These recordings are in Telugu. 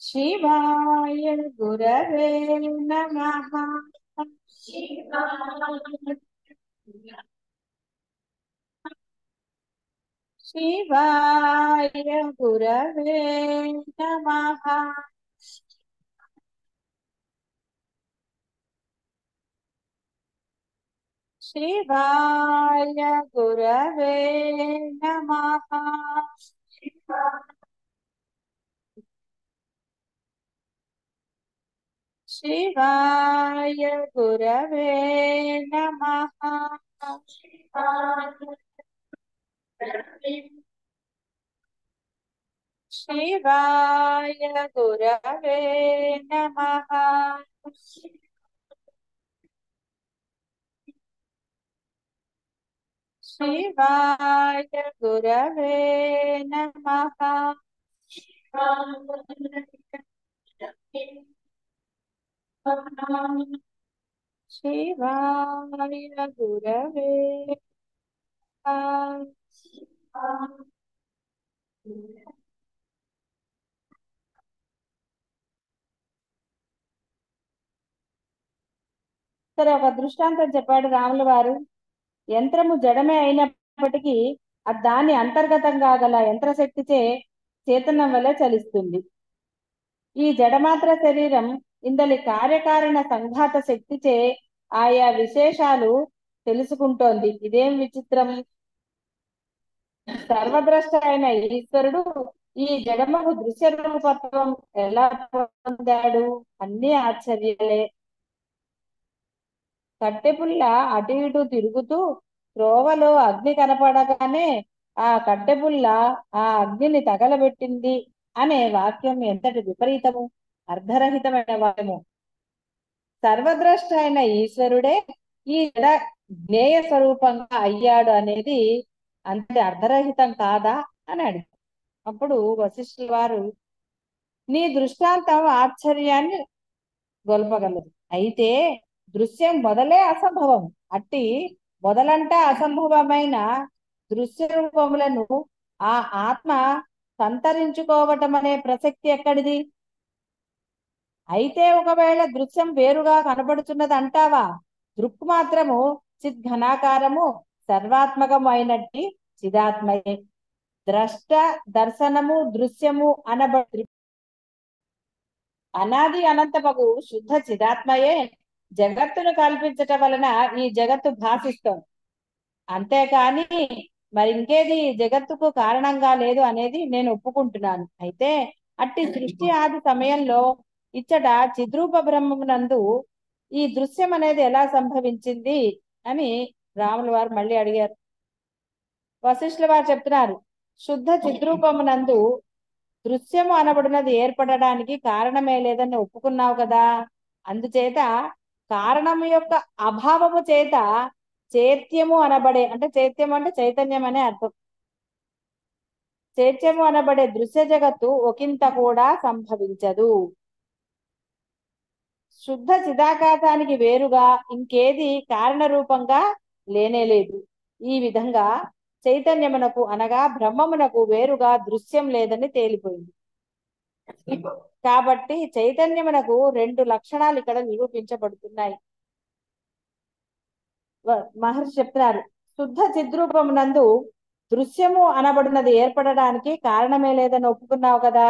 शिवाय गुरवे नमः। शिवाय गुरवे नमः। शिवाय गुरवे नमः। शिवाय गुरवे नमः। शिवाय गुरवे नमः। शिवाय गुरवे नमः। शिवाय गुरवे नमः। సరే, ఒక దృష్టాంతం చెప్పాడు రాముల వారు. యంత్రము జడమే అయినప్పటికీ దాని అంతర్గతంగా గల యంత్రశక్తిచే చేతనం వలె చలిస్తుంది. ఈ జడమాత్ర శరీరం ఇందలి కార్యకారణ సంఘాత శక్తిచే ఆయా విశేషాలు తెలుసుకుంటోంది. ఇదేం విచిత్రం! సర్వద్రష్ట అయిన ఈశ్వరుడు ఈ జడముకు దృశ్య రూపత్వం ఎలా పొందాడు? అన్ని ఆశ్చర్యాలే. కట్టెపుల్ల అటు ఇటు తిరుగుతూ త్రోవలో అగ్ని కనపడగానే ఆ కట్టెపుల్ల ఆ అగ్నిని తగలబెట్టింది అనే వాక్యం ఎంతటి విపరీతము, అర్ధరహితమైన వాక్యము! సర్వద్రష్ట అయిన ఈశ్వరుడే ఈ జడ జ్ఞేయ స్వరూపంగా అయ్యాడు అనేది అంతటి అర్ధరహితం కాదా అని అడిగారు. అప్పుడు వశిష్ఠుల వారు, నీ దృష్టాంతం ఆశ్చర్యాన్ని గొల్పగలదు. అయితే దృశ్యం మొదలే అసంభవం. అట్టి మొదలంట అసంభవమైన దృశ్య రూపములను ఆ ఆత్మ సంతరించుకోవటం అనే ప్రసక్తి ఎక్కడిది? అయితే ఒకవేళ దృశ్యం వేరుగా కనబడుతున్నది అంటావా? దృక్ మాత్రము చిద్ఘనాకారము సర్వాత్మకము అయినట్టి చిదాత్మయే. ద్రష్ట దర్శనము దృశ్యము అనబడి అనాది అనంతమగు శుద్ధ చిదాత్మయే జగత్తును కల్పించటం వలన ఈ జగత్తు భాషిస్తోంది. అంతేకాని మరి ఇంకేది జగత్తుకు కారణంగా లేదు అనేది నేను ఒప్పుకుంటున్నాను. అయితే అట్టి సృష్టి ఆది సమయంలో ఇచ్చట చిద్రూప బ్రహ్మమునందు ఈ దృశ్యం అనేది ఎలా సంభవించింది అని రాముల వారు మళ్ళీ అడిగారు. వశిష్ఠుల వారు చెప్తున్నారు, శుద్ధ చిద్రూపమునందు దృశ్యము అనబడినది ఏర్పడడానికి కారణమే లేదని ఒప్పుకున్నావు కదా. అందుచేత కారణము యొక్క అభావము చేత చైత్యము అనబడే, అంటే చైత్యం అంటే చైతన్యం అనే అర్థం, చైత్యము అనబడే దృశ్య జగత్తు ఒకంత కూడా సంభవించదు. శుద్ధ చిదాకాశానికి వేరుగా ఇంకేది కారణ రూపంగా లేనేలేదు. ఈ విధంగా చైతన్యమునకు అనగా బ్రహ్మమునకు వేరుగా దృశ్యం లేదని తేలిపోయింది. కాబట్టి చైతన్యమునకు రెండు లక్షణాలు ఇక్కడ నిరూపించబడుతున్నాయి. మహర్షి చెప్తున్నారు, శుద్ధ చిద్రూపమునందు దృశ్యము అనబడినది ఏర్పడడానికి కారణమే లేదని ఒప్పుకున్నావు కదా.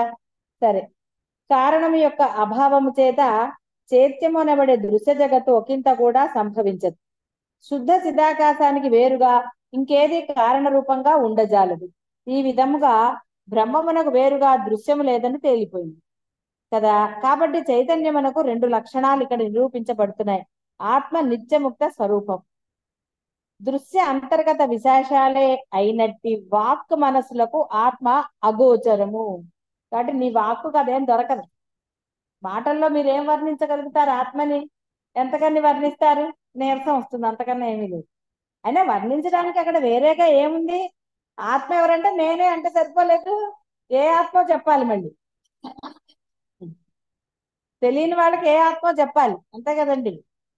సరే, కారణం యొక్క అభావము చేత చైత్యము అనబడే దృశ్య జగత్తు ఒకంత కూడా సంభవించదు. శుద్ధ చిదాకాశానికి వేరుగా ఇంకేది కారణ రూపంగా ఉండజాలదు. ఈ విధముగా బ్రహ్మమునకు వేరుగా దృశ్యము లేదని తేలిపోయింది కదా. కాబట్టి చైతన్యమునకు రెండు లక్షణాలు ఇక్కడ నిరూపించబడుతున్నాయి. ఆత్మ నిత్యముక్త స్వరూపం, దృశ్య అంతర్గత విశేషాలే అయినట్టి వాక్ మనసులకు ఆత్మ అగోచరము. కాబట్టి నీ వాక్కు అదేం దొరకదు. మాటల్లో మీరేం వర్ణించగలుగుతారు? ఆత్మని ఎంతకని వర్ణిస్తారు? నీరసం వస్తుంది, అంతకన్నా ఏమీ లేదు. అయినా వర్ణించడానికి అక్కడ వేరేగా ఏముంది? ఆత్మ ఎవరంటే నేనే అంటే సరిపోలేదు, ఏ ఆత్మ చెప్పాలి. మళ్ళీ తెలియని వాళ్ళకి ఏ ఆత్మ చెప్పాలి, అంతే కదండి.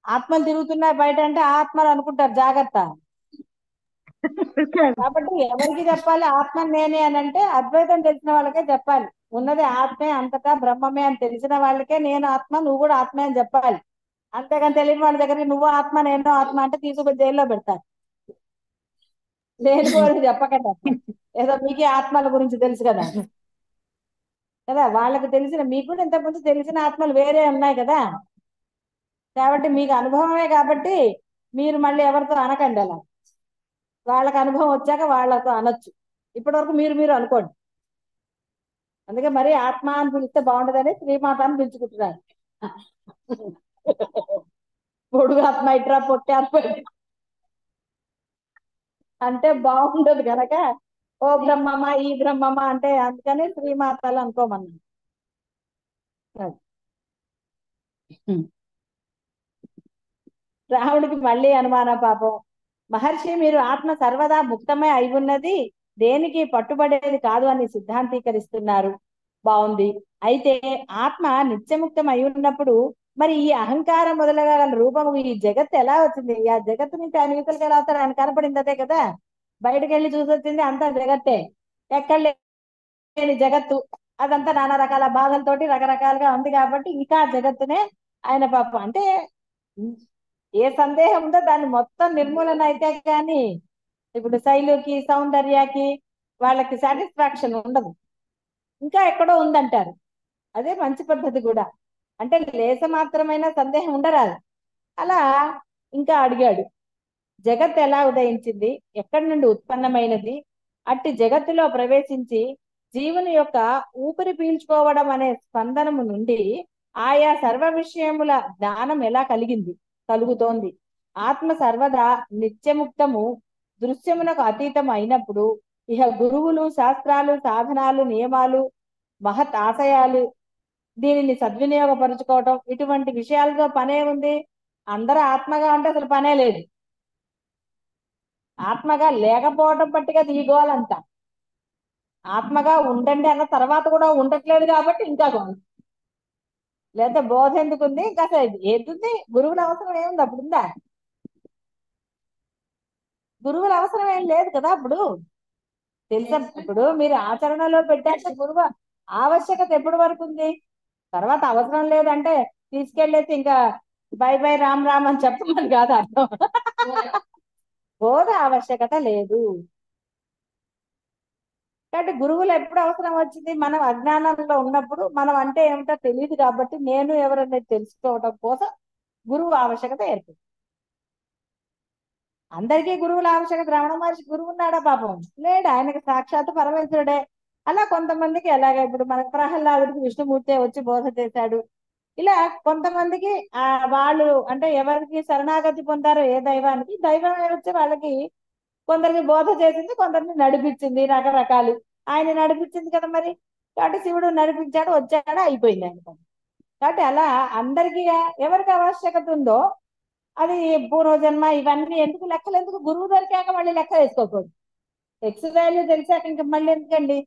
ఆత్మలు తిరుగుతున్నాయి బయట అంటే ఆత్మలు అనుకుంటారు, జాగ్రత్త. కాబట్టి ఎవరికి చెప్పాలి? ఆత్మ నేనే అని అంటే అద్వైతం తెలిసిన వాళ్ళకే చెప్పాలి. ఉన్నది ఆత్మే, అంతటా బ్రహ్మమే అని తెలిసిన వాళ్ళకే నేను ఆత్మ, నువ్వు కూడా ఆత్మే అని చెప్పాలి. అంతేగాని తెలియని వాళ్ళ దగ్గర నువ్వు ఆత్మ నేను ఆత్మ అంటే తీసుకుని జైల్లో పెడతారు. లేని కోరిక చెప్పకండి అట్లా. ఏదో మీకే ఆత్మల గురించి తెలుసు కదా కదా వాళ్ళకి తెలిసిన, మీకు కూడా ఇంతకుముందు తెలిసిన ఆత్మలు వేరే ఉన్నాయి కదా, కాబట్టి మీకు అనుభవమే కాబట్టి మీరు మళ్ళీ ఎవరితో అనకండి అలా. వాళ్ళకి అనుభవం వచ్చాక వాళ్ళతో అనొచ్చు. ఇప్పటి వరకు మీరు మీరు అనుకోండి. అందుకే మరి ఆత్మ అని పిలిస్తే బాగుండదని శ్రీమాత అని పిలుచుకుంటున్నారు. పొడుగు ఆత్మ ఇట్రా, పొట్టి ఆత్మ ఇట్రా అంటే బాగుండదు కనుక ఓ బ్రహ్మమ్మ ఈ బ్రహ్మమ్మ అంటే అందుకని శ్రీమాతలు అనుకోమన్నాను. రాముడికి మళ్ళీ అనుమానం పాపం. మహర్షి, మీరు ఆత్మ సర్వదా ముక్తమే అయి ఉన్నది, దేనికి పట్టుబడేది కాదు అని సిద్ధాంతీకరిస్తున్నారు. బాగుంది. అయితే ఆత్మ నిత్యముక్తం అయి ఉన్నప్పుడు మరి ఈ అహంకారం మొదలగా గల రూపము ఈ జగత్తు ఎలా వచ్చింది? ఆ జగత్తు నుంచి ఆయన యువతలకి ఎలా వస్తారు? ఆయన కనపడింది అదే కదా, బయటకు వెళ్ళి చూసి వచ్చింది అంతా జగత్తే. ఎక్కడ లేని జగత్తు అదంతా నానా రకాల బాధలతోటి రకరకాలుగా ఉంది కాబట్టి ఇంకా జగత్తునే ఆయన పాపం అంటే ఏ సందేహం ఉందో దాన్ని మొత్తం నిర్మూలన అయితే కానీ ఇప్పుడు శైలుకి సౌందర్యకి వాళ్ళకి సాటిస్ఫాక్షన్ ఉండదు, ఇంకా ఎక్కడో ఉందంటారు. అదే మంచి పద్ధతి కూడా. అంటే లేస మాత్రమైన సందేహం ఉండరాదు. అలా ఇంకా అడిగాడు, జగత్ ఎలా ఉదయించింది, ఎక్కడి నుండి ఉత్పన్నమైనది, అట్టి జగత్తులో ప్రవేశించి జీవుని యొక్క ఊపిరి పీల్చుకోవడం అనే స్పందనము నుండి ఆయా సర్వ విషయముల జ్ఞానం ఎలా కలుగుతోంది. ఆత్మ సర్వదా నిత్యముక్తము, దృశ్యమునకు అతీతం అయినప్పుడు ఇహ గురువులు శాస్త్రాలు సాధనాలు నియమాలు మహత్ ఆశయాలు దీనిని సద్వినియోగపరుచుకోవటం ఇటువంటి విషయాలతో పనే ఉంది. అందరూ ఆత్మగా ఉంటే అసలు పనే లేదు. ఆత్మగా లేకపోవడం బట్టిగా దిగోవాలంట. ఆత్మగా ఉండండి అన్న తర్వాత కూడా ఉండట్లేదు కాబట్టి ఇంకా గోవాలి. లేదా బోధ ఎందుకుంది? ఇంకా ఏదుంది? గురువుల అవసరం ఏముంది? అప్పుడు ఉందా? గురువుల అవసరం ఏం లేదు కదా అప్పుడు. తెలుసా, ఇప్పుడు మీరు ఆచరణలో పెట్టాక గురువు ఆవశ్యకత ఎప్పటి వరకు ఉంది? తర్వాత అవసరం లేదంటే తీసుకెళ్ళేసి ఇంకా బై బై రామ్ రామ్ అని చెప్పమని కాదు అర్థం. బోధ ఆవశ్యకత లేదు. కాబట్టి గురువులు ఎప్పుడు అవసరం వచ్చింది? మనం అజ్ఞానంలో ఉన్నప్పుడు మనం అంటే ఏమిటో తెలియదు కాబట్టి నేను ఎవరనేది తెలుసుకోవడం కోసం గురువు ఆవశ్యకత ఏర్పడింది. అందరికీ గురువుల ఆవశ్యకత. రమణ మహర్షి గురువు ఉన్నాడా? పాపం లేడు, ఆయనకి సాక్షాత్ పరమేశ్వరుడే. అలా కొంతమందికి ఎలాగ ఇప్పుడు మనకు ప్రహ్లాదుడికి విష్ణుమూర్తి వచ్చి బోధ చేశాడు. ఇలా కొంతమందికి వాళ్ళు అంటే ఎవరికి శరణాగతి పొందారో ఏ దైవానికి, దైవం వచ్చి వాళ్ళకి కొందరికి బోధ చేసింది, కొందరిని నడిపించింది, రకరకాలు. ఆయన నడిపించింది కదా మరి, కాబట్టి శివుడు నడిపించాడు, వచ్చాడు, అయిపోయింది ఆయన పని. కాబట్టి అలా అందరికీ ఎవరికి ఆవశ్యకత ఉందో అది పూర్వజన్మ ఇవన్నీ ఎందుకు, లెక్కలు ఎందుకు? గురువు దొరికాక మళ్ళీ లెక్క వేసుకోకూడదు. ఎక్స్ వాల్యూ తెలిసాక ఇంకా మళ్ళీ ఎందుకండి?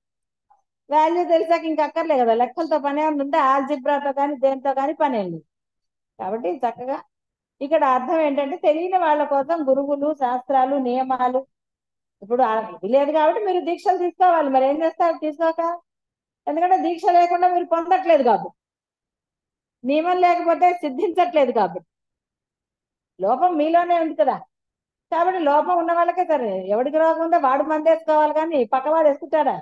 వాల్యూ తెలిసాక ఇంకా అక్కర్లే కదా, లెక్కలతో పని ఏమైనా ఉందా? ఆల్జిబ్రాతో కానీ దేంతో కానీ పని ఏం లేదు. కాబట్టి చక్కగా ఇక్కడ అర్థం ఏంటంటే తెలియని వాళ్ళ కోసం గురువులు శాస్త్రాలు నియమాలు. ఇప్పుడు ఇది లేదు కాబట్టి మీరు దీక్షలు తీసుకోవాలి. మరి ఏం చేస్తారు తీసుకోక? ఎందుకంటే దీక్ష లేకుండా మీరు పొందట్లేదు కాబట్టి, నియమం లేకపోతే సిద్ధించట్లేదు కాబట్టి, లోపం మీలోనే ఉంది కదా. కాబట్టి లోపం ఉన్న వాళ్ళకే సరే, ఎవడికి రోగం ఉందో వాడు మందు వేసుకోవాలి కానీ పక్కవాడు వేసుకుంటాడా?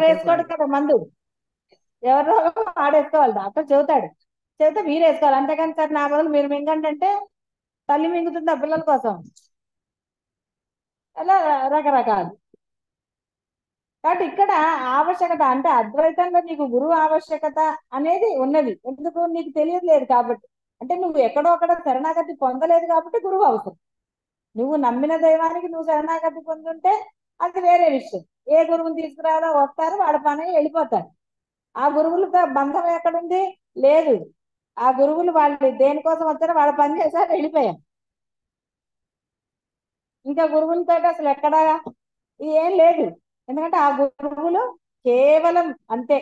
వేసుకోడు కదా మందు. ఎవరి రోగం వాడేసుకోవాలి. డాక్టర్ చెబుతాడు, చెబితే మీరు వేసుకోవాలి. అంతేకాని సార్ నా బదులు మీరు మింగండి అంటే తల్లి మింగుతుంది ఆ పిల్లల కోసం. అలా రకరకాలు. కాబట్టి ఇక్కడ ఆవశ్యకత అంటే అద్వైతంలో నీకు గురువు ఆవశ్యకత అనేది ఉన్నది. ఎందుకు? నీకు తెలియలేదు కాబట్టి. అంటే నువ్వు ఎక్కడో అక్కడ శరణాగతి పొందలేదు కాబట్టి గురువు అవసరం. నువ్వు నమ్మిన దైవానికి నువ్వు శరణాగతి పొందుంటే అది వేరే విషయం. ఏ గురువుని తీసుకురావాలో వస్తారు, వాళ్ళ పని వెళ్ళిపోతారు. ఆ గురువులతో బంధం ఎక్కడుంది? లేదు. ఆ గురువులు వాళ్ళు దేనికోసం వచ్చారో వాళ్ళ పని చేశారు, వెళ్ళిపోయారు. ఇంకా గురువులతో అసలు ఎక్కడా ఏం లేదు. ఎందుకంటే ఆ గురువులు కేవలం అంతే,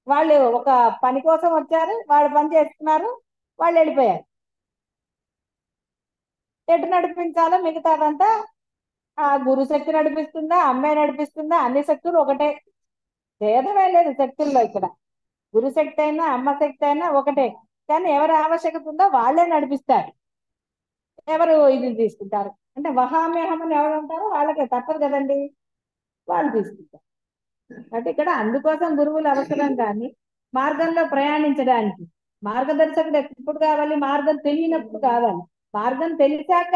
వాళ్ళు ఒక పని కోసం వచ్చారు, వాళ్ళు పని చేస్తున్నారు, వాళ్ళు వెళ్ళిపోయారు. ఎటు నడిపించాలో మిగతాదంతా ఆ గురు శక్తి నడిపిస్తుందా, అమ్మాయి నడిపిస్తుందా, అన్ని శక్తులు ఒకటే, భేదమే లేదు శక్తుల్లో ఇక్కడ. గురు శక్తి అయినా అమ్మ శక్తి అయినా ఒకటే. కానీ ఎవరి ఆవశ్యకత ఉందో వాళ్ళే నడిపిస్తారు. ఎవరు ఇది తీసుకుంటారు అంటే వహామ్యహం అని ఎవరు అంటారో వాళ్ళకే తప్పదు కదండి, వాళ్ళు తీసుకుంటారు. అంటే ఇక్కడ అందుకోసం గురువులు అవసరం, కానీ మార్గంలో ప్రయాణించడానికి మార్గదర్శకుడు ఎప్పుడు కావాలి, మార్గం తెలియనప్పుడు కావాలి. మార్గం తెలిసాక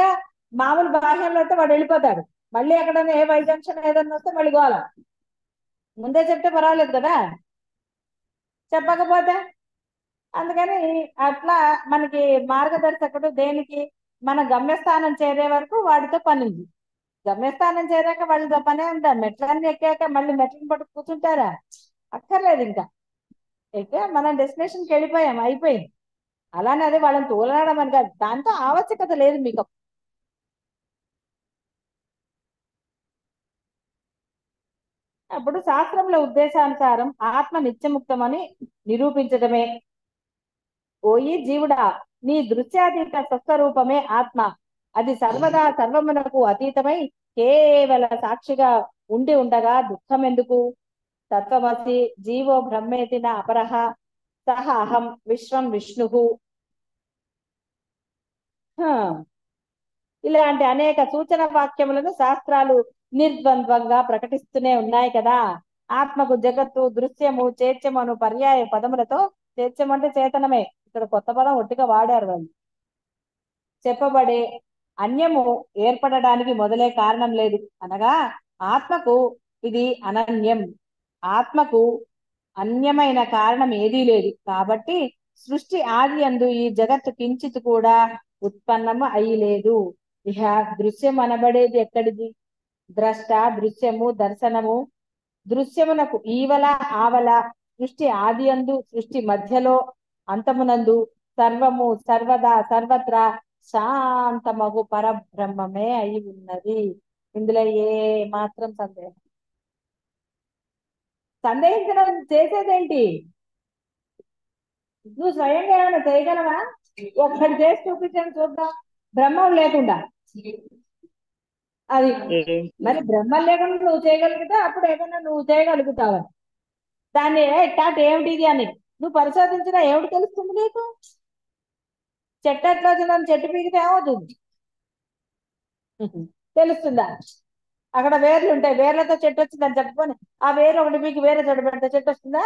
మామూలు బాహ్యంలో అయితే వాడు వెళ్ళిపోతాడు. మళ్ళీ ఎక్కడైనా ఏ వైజంక్షన్ ఏదన్నా వస్తే మళ్ళీ గోల. ముందే చెప్తే పర్వాలేదు కదా, చెప్పకపోతే. అందుకని అట్లా మనకి మార్గదర్శకుడు దేనికి, మన గమ్యస్థానం చేరే వరకు వాడితో పని ఉంది. గమ్యస్థానం చేరాక వాళ్ళతో పనే ఉందా, మెట్లన్నీ ఎక్కాక మళ్ళీ మెట్లను పట్టు కూర్చుంటారా, అక్కర్లేదు. ఇంకా ఎక్కా మనం డెస్టినేషన్కి వెళ్ళిపోయాం, అయిపోయింది. అలానే అదే వాళ్ళని తోలనాడడం అని కాదు, దాంతో ఆవశ్యకత లేదు మీకు. అప్పుడు శాస్త్రంలో ఉద్దేశానుసారం ఆత్మ నిత్యముక్తమని నిరూపించడమే. ఓయి జీవుడా, నీ దృశ్యాతీత స్వస్వరూపమే ఆత్మ. అది సర్వదా సర్వమునకు అతీతమై కేవల సాక్షిగా ఉండి ఉండగా దుఃఖం ఎందుకు. తత్వమసి జీవో బ్రహ్మేతి న అపరః సహ అహం విశ్వం విష్ణు. ఇలాంటి అనేక సూచన వాక్యములను శాస్త్రాలు నిర్ద్వంద్వంగా ప్రకటిస్తూనే ఉన్నాయి కదా. ఆత్మకు జగత్తు దృశ్యము చేత్యము అను పర్యాయ పదములతో, చేత్యం అంటే చేతనమే, ఇక్కడ కొత్త పదం ఒట్టిగా వాడారు వాళ్ళు, చెప్పబడే అన్యము ఏర్పడడానికి మొదలే కారణం లేదు. అనగా ఆత్మకు ఇది అనన్యం, ఆత్మకు అన్యమైన కారణం ఏదీ లేదు. కాబట్టి సృష్టి ఆది అందు ఈ జగత్తు కించిత్ కూడా ఉత్పన్నము అయ్యలేదు. ఇహ దృశ్యం అనబడేది ఎక్కడిది, ద్రష్ట దృశ్యము దర్శనము, దృశ్యమునకు ఈవల ఆవల, సృష్టి ఆది అందు సృష్టి మధ్యలో అంతమునందు సర్వము సర్వదా సర్వత్రా శాంతమగు పరబ్రహ్మమే అయి ఉన్నది. ఇందులో ఏ మాత్రం సందేహించడం చేసేదేంటి, నువ్వు స్వయంగా ఏమైనా చేయగలవా, ఒక్కటి చేసి చూపించండి చూద్దాం, బ్రహ్మం లేకుండా. అది మరి బ్రహ్మం లేకుండా నువ్వు చేయగలిగితే అప్పుడు ఏదైనా నువ్వు చేయగలుగుతావని. దాన్ని టాట్ ఏమిటిది అని నువ్వు పరిశోధించినా ఏమిటి తెలుస్తుంది నీకు. చెట్టు ఎట్లా వచ్చిందని చెట్టు పీకితే ఏమవుతుంది తెలుస్తుందా. అక్కడ వేర్లు ఉంటాయి, వేర్లతో చెట్టు వచ్చిందని చెప్పుకొని ఆ వేరు ఒకటి పీకి వేరే చోట పెడితే చెట్టు వస్తుందా.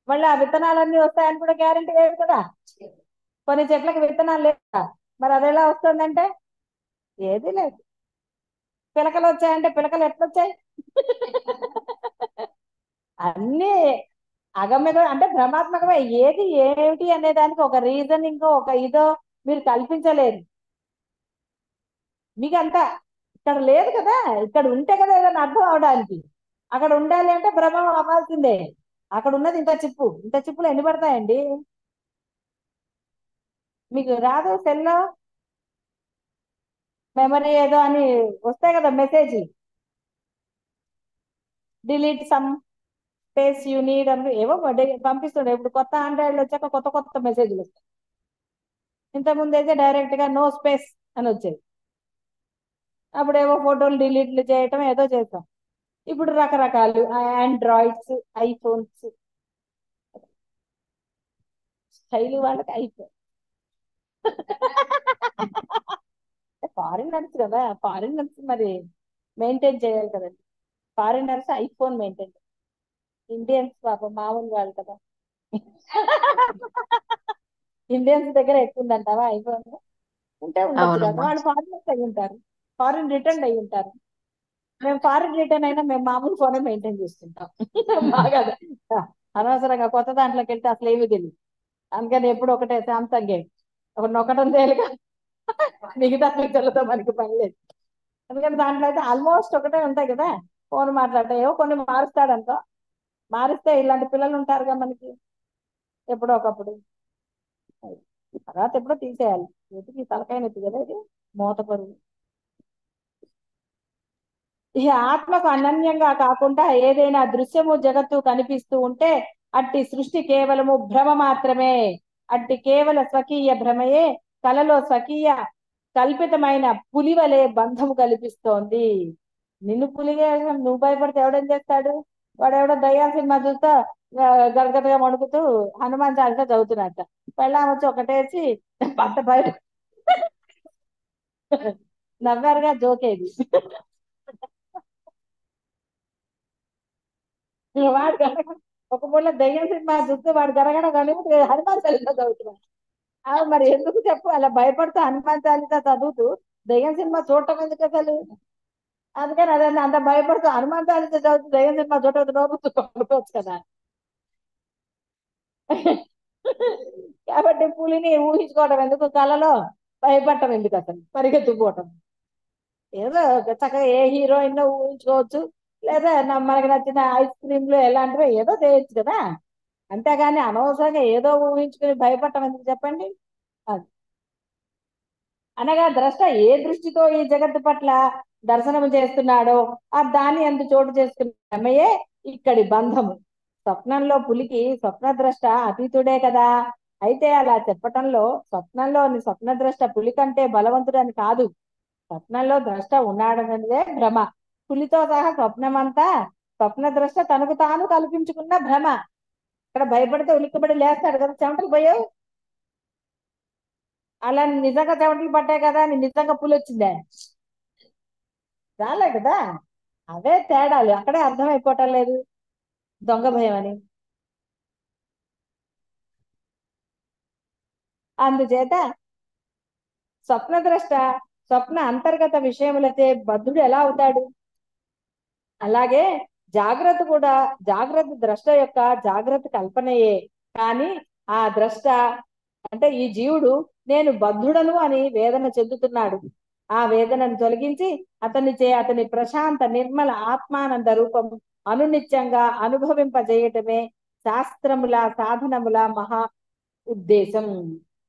మళ్ళీ ఆ విత్తనాలన్నీ వస్తాయని కూడా గ్యారెంటీ లేదు కదా. కొన్ని చెట్లకు విత్తనాలు లేదా, మరి అది ఎలా వస్తుందంటే ఏది లేదు. పిలకలు వచ్చాయంటే పిలకలు ఎట్లొచ్చాయి అన్ని అగమ్యగా అంటే భ్రమాత్మకమే. ఏది ఏమిటి అనే దానికి ఒక రీజనింగ్ ఒక ఇదో మీరు కల్పించలేదు. మీకు అంతా ఇక్కడ లేదు కదా, ఇక్కడ ఉంటే కదా ఏదైనా అర్థం అవడానికి. అక్కడ ఉండాలి అంటే భ్రమం అవ్వాల్సిందే. అక్కడ ఉన్నది ఇంత చిప్పు, ఇంత చిప్పులు ఎన్ని పడతాయండి మీకు. రాదు సెల్లో మెమరీ ఏదో అని వస్తాయి కదా message, delete some space you need అని ఏవో పంపిస్తుండే. ఇప్పుడు కొత్త ఆండ్రాయిడ్ వచ్చాక కొత్త కొత్త మెసేజ్లు వస్తాయి. ఇంతకుముందు అయితే డైరెక్ట్ గా నో స్పేస్ అని వచ్చేది. అప్పుడేవో ఫోటోలు డిలీట్లు చేయటం ఏదో చేస్తాం. ఇప్పుడు రకరకాలు ఆండ్రాయిడ్స్ ఐఫోన్స్, స్టైల్ వాళ్ళకి ఐఫోన్. ఫారినర్స్ కదా, ఫారినర్స్ మరి మెయింటైన్ చేయాలి కదండి. ఫారినర్స్ ఐఫోన్ మెయింటైన్, ఇండియన్స్ పాపం మామూలు వాళ్ళు కదా. ఇండియన్స్ దగ్గర ఎక్కువ ఉందంటావా ఐఫోన్. ఉంటే ఉండొచ్చు కదా, అవునమ్మా. వాళ్ళు ఫారినర్స్ అయి ఉంటారు, ఫారిన్ రిటర్న్ అయి ఉంటారు. మేము ఫారిన్ రిటర్న్ అయినా మేము మామూలు ఫోనే మెయింటైన్ చేసుకుంటాం. బాగా అనవసరంగా కొత్త దాంట్లోకి వెళ్తే అసలు ఏమీ తెలియదు. అందుకని ఎప్పుడు ఒకటే సామ్సంగ్ ఒక నొక్కటం తేలిక, మిగతా ఫీచర్లతో మనకి పని లేదు. ఎందుకంటే దాంట్లో అయితే ఆల్మోస్ట్ ఒకటే ఉంటాయి కదా. ఫోన్ మాట్లాడటం ఏవో కొన్ని మారుస్తాడంతో, మారిస్తే ఇలాంటి పిల్లలు ఉంటారుగా మనకి ఎప్పుడో ఒకప్పుడు. తర్వాత ఎప్పుడో తీసేయాలి, ఎతికి తలకాయ నొప్పి కదా ఇది, మూత పరుగు. ఈ ఆత్మకు అనన్యంగా కాకుండా ఏదైనా దృశ్యము జగత్తు కనిపిస్తూ ఉంటే అట్టి సృష్టి కేవలము భ్రమ మాత్రమే. అట్టి కేవల స్వకీయ భ్రమయే కలలో స్వకీయ కల్పితమైన పులి వలె బంధము కల్పిస్తోంది. నిన్ను పులిగా నువ్వు భయపడితే ఎవడేం చేస్తాడు? వాడెవడో దయ్యాల సినిమా చూస్తా గదగదగా వణుకుతూ హనుమాన్ చాలీసా చదువుతున్నట్ట. పెళ్ళాం వచ్చి ఒకటేసి పట్ట బయట నవ్వారుగా, జోకేది. వాడు గనక ఒక పూట దయ్యం సినిమా చూస్తే వాడు గరగడ కానీ హనుమాన్ చాలీసా చదువుతున్నాడు. మరి ఎందుకు చెప్పు, అలా భయపడుతూ హనుమాన్ చాలీసా చదువుతూ దయ్యం సినిమా చూడటం ఎందుకు అసలు? అందుకని అదే అంత భయపడుతూ హనుమాన్ చాలీసా చదువుతూ దయ్యం సినిమా చూడటం నోరుతూ పడుకోవచ్చు కదా. కాబట్టి పులిని ఊహించుకోవడం ఎందుకు, కళలో భయపడటం ఎందుకు, అసలు పరిగెత్తుకుపోవటం. ఏదో చక్కగా ఏ హీరోయిన్ ఊహించుకోవచ్చు, లేదా మనకి నచ్చిన ఐస్ క్రీమ్లు ఎలాంటివో ఏదో చేయొచ్చు కదా. అంతేగాని అనవసరంగా ఏదో ఊహించుకుని భయపడటం ఎందుకు చెప్పండి. అది అనగా ద్రష్ట ఏ దృష్టితో ఈ జగత్తు పట్ల దర్శనము చేస్తున్నాడో ఆ దాని అందు చోటు చేసుకున్నమయే ఇక్కడి బంధము. స్వప్నంలో పులికి స్వప్నద్రష్ట అతీతుడే కదా. అయితే అలా చెప్పటంలో స్వప్నంలోని స్వప్నద్రష్ట పులి కంటే బలవంతుడని కాదు. స్వప్నంలో ద్రష్ట ఉన్నాడన్నదే భ్రమ. పులితో సహా స్వప్నమంతా స్వప్నద్రష్ట తనకు తాను కల్పించుకున్న భ్రమ. ఇక్కడ భయపడితే ఉలిక్కబడి లేస్తాడు కదా, చెమటలు పోయావు. అలా నిజంగా చెమటలు పట్టాయి కదా అని నిజంగా పులి వచ్చిందే రాలే కదా. అవే తేడాలు అక్కడే అర్థమైపోవటం లేదు, దొంగ భయం అని. అందుచేత స్వప్నద్రష్ట స్వప్న అంతర్గత విషయములచే బద్ధుడు ఎలా అవుతాడు? అలాగే జాగ్రత్త కూడా జాగ్రత్త ద్రష్ట యొక్క జాగ్రత్త కల్పనయే. కానీ ఆ ద్రష్ట అంటే ఈ జీవుడు నేను బద్ధుడను అని వేదన చెందుతున్నాడు. ఆ వేదనను తొలగించి అతని ప్రశాంత నిర్మల ఆత్మానంద రూపం అనునిత్యంగా అనుభవింపజేయటమే శాస్త్రముల సాధనముల మహా ఉద్దేశం.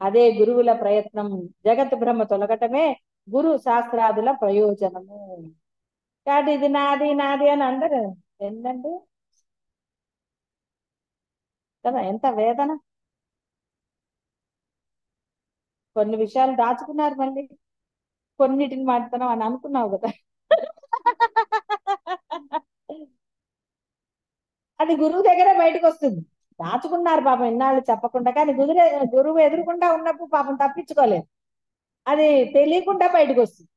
అదే గురువుల ప్రయత్నం. జగత్ భ్రమ తొలగటమే గురు శాస్త్రాదుల ప్రయోజనము. కాబట్టి ఇది నాది నాది అని అందరు ఏంటండి కదా, ఎంత వేదన. కొన్ని విషయాలు దాచుకున్నారు, మళ్ళీ కొన్నిటిని మాట్లాడుతున్నాం అని అనుకున్నావు కదా. అది గురువు దగ్గర బయటకు వస్తుంది. దాచుకున్నారు పాపం ఇన్నాళ్ళు చెప్పకుండా, కానీ గురువు ఎదురుకుండా ఉన్నప్పుడు పాపం తప్పించుకోలేదు. అది తెలియకుండా బయటకు వస్తుంది.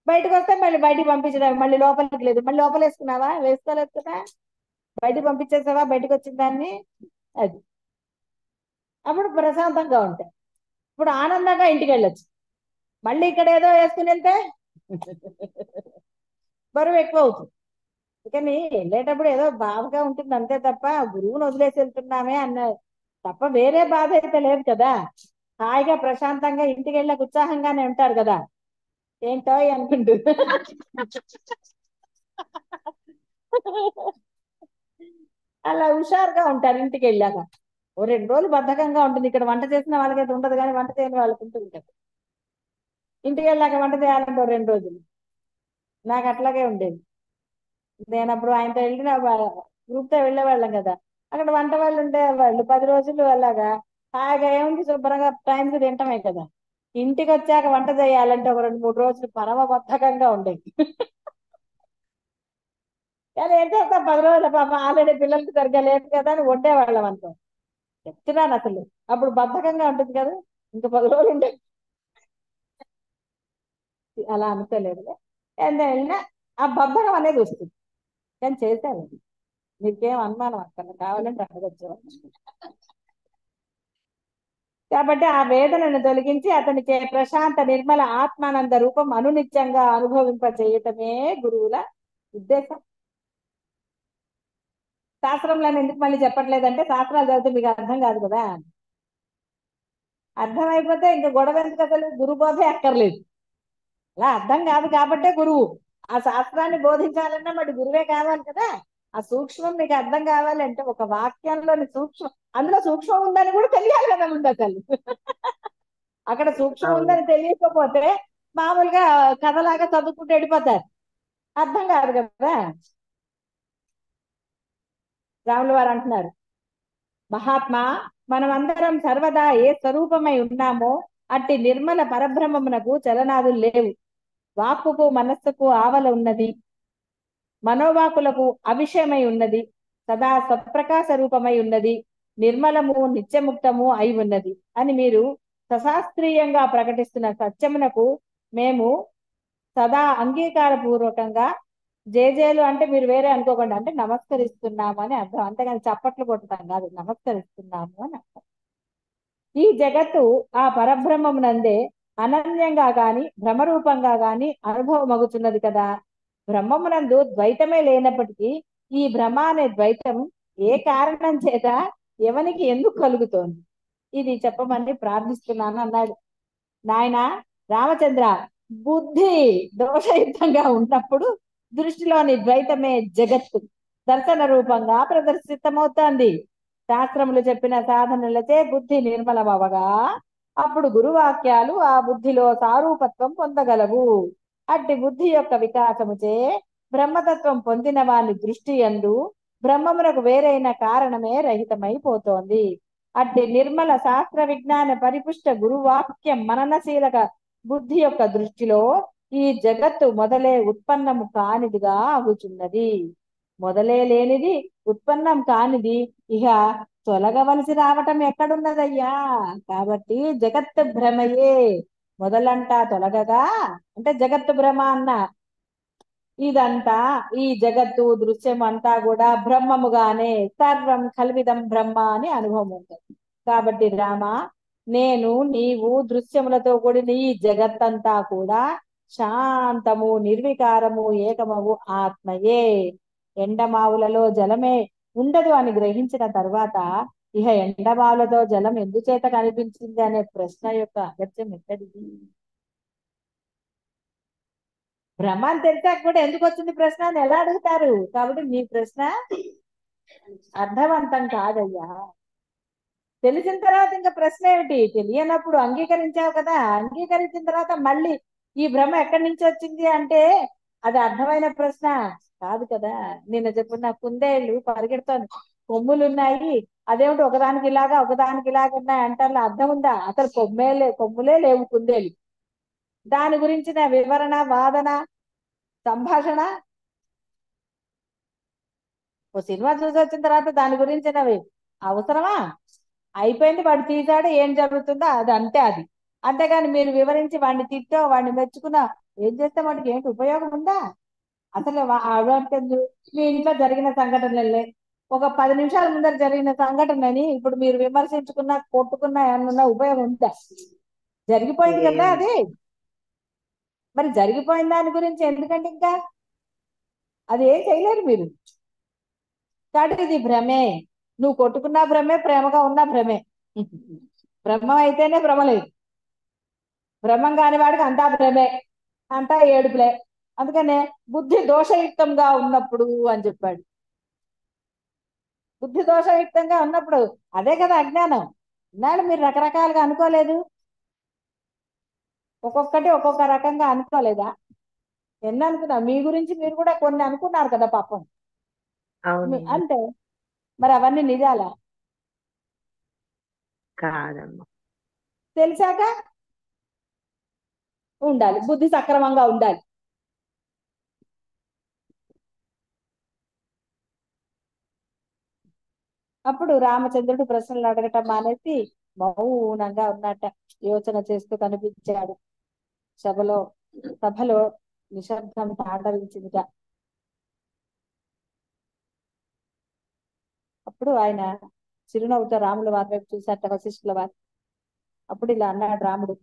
బయటకు వస్తే మళ్ళీ బయటికి పంపించడం, మళ్ళీ లోపలికి లేదు, మళ్ళీ లోపల వేసుకున్నావా, వేసుకోలేదు కదా, బయటికి పంపించేసావా బయటకు వచ్చిన దాన్ని. అది అప్పుడు ప్రశాంతంగా ఉంటాయి. ఇప్పుడు ఆనందంగా ఇంటికి వెళ్ళొచ్చు. మళ్ళీ ఇక్కడ ఏదో వేసుకుని వెళ్తే బరువు ఎక్కువ అవుతుంది. కానీ వెళ్ళేటప్పుడు ఏదో బాధగా ఉంటుంది అంతే తప్ప గురువుని వదిలేసి వెళ్తున్నామే అన్న తప్ప వేరే బాధ అయితే లేదు కదా. హాయిగా ప్రశాంతంగా ఇంటికి వెళ్ళక ఉత్సాహంగానే ఉంటారు కదా. ఏంటో అనుకుంటూ అలా హుషారుగా ఉంటారు ఇంటికి వెళ్ళాక. ఓ 2 రోజులు బద్ధకంగా ఉంటుంది, ఇక్కడ వంట చేసిన వాళ్ళకైతే ఉండదు కానీ వంట చేయని వాళ్ళకి ఉంటుంది కదా. ఇంటికి వెళ్ళాక వంట చేయాలంటే 2 రోజులు. నాకు అట్లాగే ఉండేది. నేను అప్పుడు ఆయనతో వెళ్ళిన గ్రూప్ తో వెళ్ళేవాళ్ళం కదా. అక్కడ వంట వాళ్ళు ఉండేవాళ్ళు 10 రోజులు అలాగా. హాయిగా ఏముంది, శుభ్రంగా టైంకి తింటమే కదా. ఇంటికి వచ్చాక వంట చేయాలంటే ఒక 2, 3 రోజులు పరమ బద్ధకంగా ఉండేది. కానీ ఏం చేస్తాం, 10 రోజులు పాప ఆల్రెడీ పిల్లలకి సరిగ్గా లేదు కదా అని వండేవాళ్ళం అంతా. చెప్తున్నాను అసలు అప్పుడు బద్ధకంగా ఉంటుంది కదా. ఇంకా 10 రోజులు ఉండే అలా అనుకోలేదు. ఎంత వెళ్ళినా ఆ బద్ధకం అనేది వస్తుంది. కానీ చేశాను, మీకేం అనుమానం అక్కడ కావాలంటే అడగచ్చు. కాబట్టి ఆ వేదనను తొలగించి అతనికి ప్రశాంత నిర్మల ఆత్మానంద రూపం అనునిత్యంగా అనుభవింప చేయటమే గురువుల ఉద్దేశం. శాస్త్రంలో ఎందుకు మళ్ళీ చెప్పట్లేదంటే శాస్త్రాలు చదివితే మీకు అర్థం కాదు కదా. అర్థమైపోతే ఇంకా గొడవ ఎందుకు, అసలు గురు బోధే అక్కర్లేదు. అలా అర్థం కాదు కాబట్టే గురువు. ఆ శాస్త్రాన్ని బోధించాలన్నా మరి గురువే కావాలి కదా. ఆ సూక్ష్మం మీకు అర్థం కావాలంటే ఒక వాక్యంలోని సూక్ష్మం, అందులో సూక్ష్మం ఉందని కూడా తెలియాలి కదా ముందు అసలు. అక్కడ సూక్ష్మం ఉందని తెలియకపోతే మామూలుగా కథలాగా చదువుకుంటూ వెళ్ళిపోతారు, అర్థం కాదు కదా. రాముల వారు అంటున్నారు, మహాత్మా మనమందరం సర్వదా ఏ స్వరూపమై ఉన్నామో అట్టి నిర్మల పరబ్రహ్మమునకు చలనాదులు లేవు. వాక్కుకు మనస్సుకు ఆవల ఉన్నది, మనోవాకులకు అవిషయమై ఉన్నది, సదా సత్ప్రకాశ రూపమై ఉన్నది, నిర్మలము నిత్యముక్తము అయి ఉన్నది అని మీరు సశాస్త్రీయంగా ప్రకటిస్తున్న సత్యమునకు మేము సదా అంగీకార పూర్వకంగా జేజేలు అంటే మీరు వేరే అనుకోకండి, అంటే నమస్కరిస్తున్నాము అని అర్థం, అంతేగాని చప్పట్లు కొట్టడం కాదు, నమస్కరిస్తున్నాము అని అర్థం. ఈ జగత్తు ఆ పరబ్రహ్మమునందే అనన్యంగా గాని భ్రమరూపంగా గాని అనుభవమగుతున్నది కదా. బ్రహ్మమునందు ద్వైతమే లేనప్పటికీ ఈ బ్రహ్మ అనే ద్వైతం ఏ కారణం చేత ఎవనికి ఎందుకు కలుగుతోంది, ఇది చెప్పమని ప్రార్థిస్తున్నాను అన్నాడు. నాయన రామచంద్ర, బుద్ధి దోషయుక్తంగా ఉన్నప్పుడు దృష్టిలోని ద్వైతమే జగత్తు దర్శన రూపంగా ప్రదర్శితమవుతోంది. శాస్త్రములు చెప్పిన సాధనలచే బుద్ధి నిర్మలమవగా అప్పుడు గురువాక్యాలు ఆ బుద్ధిలో సారూపత్వం పొందగలవు. అట్టి బుద్ధి యొక్క వికాసముచే బ్రహ్మతత్వం పొందిన వాని దృష్టి యందు బ్రహ్మమునకు వేరైన కారణమే రహితమైపోతోంది. అట్టి నిర్మల శాస్త్ర విజ్ఞాన పరిపుష్ట గురువాక్యం మననశీలక బుద్ధి యొక్క దృష్టిలో ఈ జగత్తు మొదలే ఉత్పన్నము కానిదిగా అగుచున్నది. మొదలే లేనిది, ఉత్పన్నం కానిది ఇహ తొలగవలసి రావటం ఎక్కడున్నదయ్యా. కాబట్టి జగత్తు భ్రమయే మొదలంటా తొలగగా, అంటే జగత్తు భ్రమ అన్న ఇదంతా ఈ జగత్తు దృశ్యం అంతా కూడా బ్రహ్మముగానే సర్వం కల్విదం బ్రహ్మ అని అనుభవం ఉంటుంది. కాబట్టి రామ, నేను నీవు దృశ్యములతో కూడిన ఈ జగత్తంతా కూడా శాంతము నిర్వికారము ఏకమవు ఆత్మయే. ఎండమావులలో జలమే ఉండదు అని గ్రహించిన తర్వాత ఇహ ఎండమావులతో జలం ఎందుచేత కనిపించింది అనే ప్రశ్న యొక్క అగత్యం ఎక్కడిది? బ్రహ్మ అని తెలిసాక కూడా ఎందుకు వచ్చింది ప్రశ్న అని ఎలా అడుగుతారు? కాబట్టి మీ ప్రశ్న అర్థవంతం కాదయ్యా. తెలిసిన తర్వాత ఇంకా ప్రశ్న ఏమిటి? తెలియనప్పుడు అంగీకరించావు కదా, అంగీకరించిన తర్వాత మళ్ళీ ఈ భ్రమ ఎక్కడి నుంచి వచ్చింది అంటే అది అర్థమైన ప్రశ్న కాదు కదా. నిన్న చెప్పున్న కుందేళ్ళు పరిగెడుతోంది, కొమ్ములు ఉన్నాయి, అదేమిటి ఒకదానికి ఇలాగా ఒకదానికి ఇలాగా ఉన్నాయి అంటే అర్థం ఉందా? అసలు కొమ్ములే లేవు కుందేలు. దాని గురించిన వివరణ, వాదన, సంభాషణ. ఓ సినిమా చూసి వచ్చిన తర్వాత దాని గురించినవి అవసరమా? అయిపోయింది, వాడు తీసాడు, ఏం జరుగుతుందో అది అంతే. అది అంతేగాని మీరు వివరించి వాడిని తిట్టో వాడిని మెచ్చుకున్నా ఏం చేస్తే వాడికి ఏంటి ఉపయోగం ఉందా? అసలు అడగండి. మీ ఇంట్లో జరిగిన సంఘటనలే ఒక 10 నిమిషాల ముందర జరిగిన సంఘటనని ఇప్పుడు మీరు విమర్శించుకున్నా కొట్టుకున్నా ఏమన్నా ఉపయోగం ఉందా? జరిగిపోయింది కదా అది. మరి జరిగిపోయిన దాని గురించి ఎందుకంటే ఇంకా అది ఏం చేయలేరు మీరు. కాబట్టి ఇది భ్రమే. నువ్వు కొట్టుకున్నా భ్రమే, ప్రేమగా ఉన్నా భ్రమే. బ్రహ్మం అయితేనే భ్రమ లేదు. బ్రహ్మం కాని వాడికి అంతా భ్రమే, అంతా ఏడుపులే. అందుకనే బుద్ధి దోషయుక్తంగా ఉన్నప్పుడు అని చెప్పాడు. బుద్ధి దోషయుక్తంగా ఉన్నప్పుడు అదే కదా అజ్ఞానం. ఇన్నాళ్ళు మీరు రకరకాలుగా అనుకోలేదు, ఒక్కొక్కటి ఒక్కొక్క రకంగా అనుకోలేదా? ఎన్ని అనుకున్నా మీ గురించి మీరు కూడా కొన్ని అనుకున్నారు కదా పాపం. అవునండి. అంతే. మరి అవన్నీ నిజాలా? కాదమ్మా. తెలిసాక ఉండాలి, బుద్ధి సక్రమంగా ఉండాలి. అప్పుడు రామచంద్రుడు ప్రశ్నలు అడగటం మానేసి మౌనంగా ఉన్నట్ట యోచన చేస్తూ కనిపించాడు. సభలో నిశ్శబ్దం తాండవించిందిట. అప్పుడు ఆయన చిరునవ్వుతో రాముల వారి వైపు చూశాట, వశిష్ఠుల వారు. అప్పుడు ఇలా అన్నాడు రాముడు,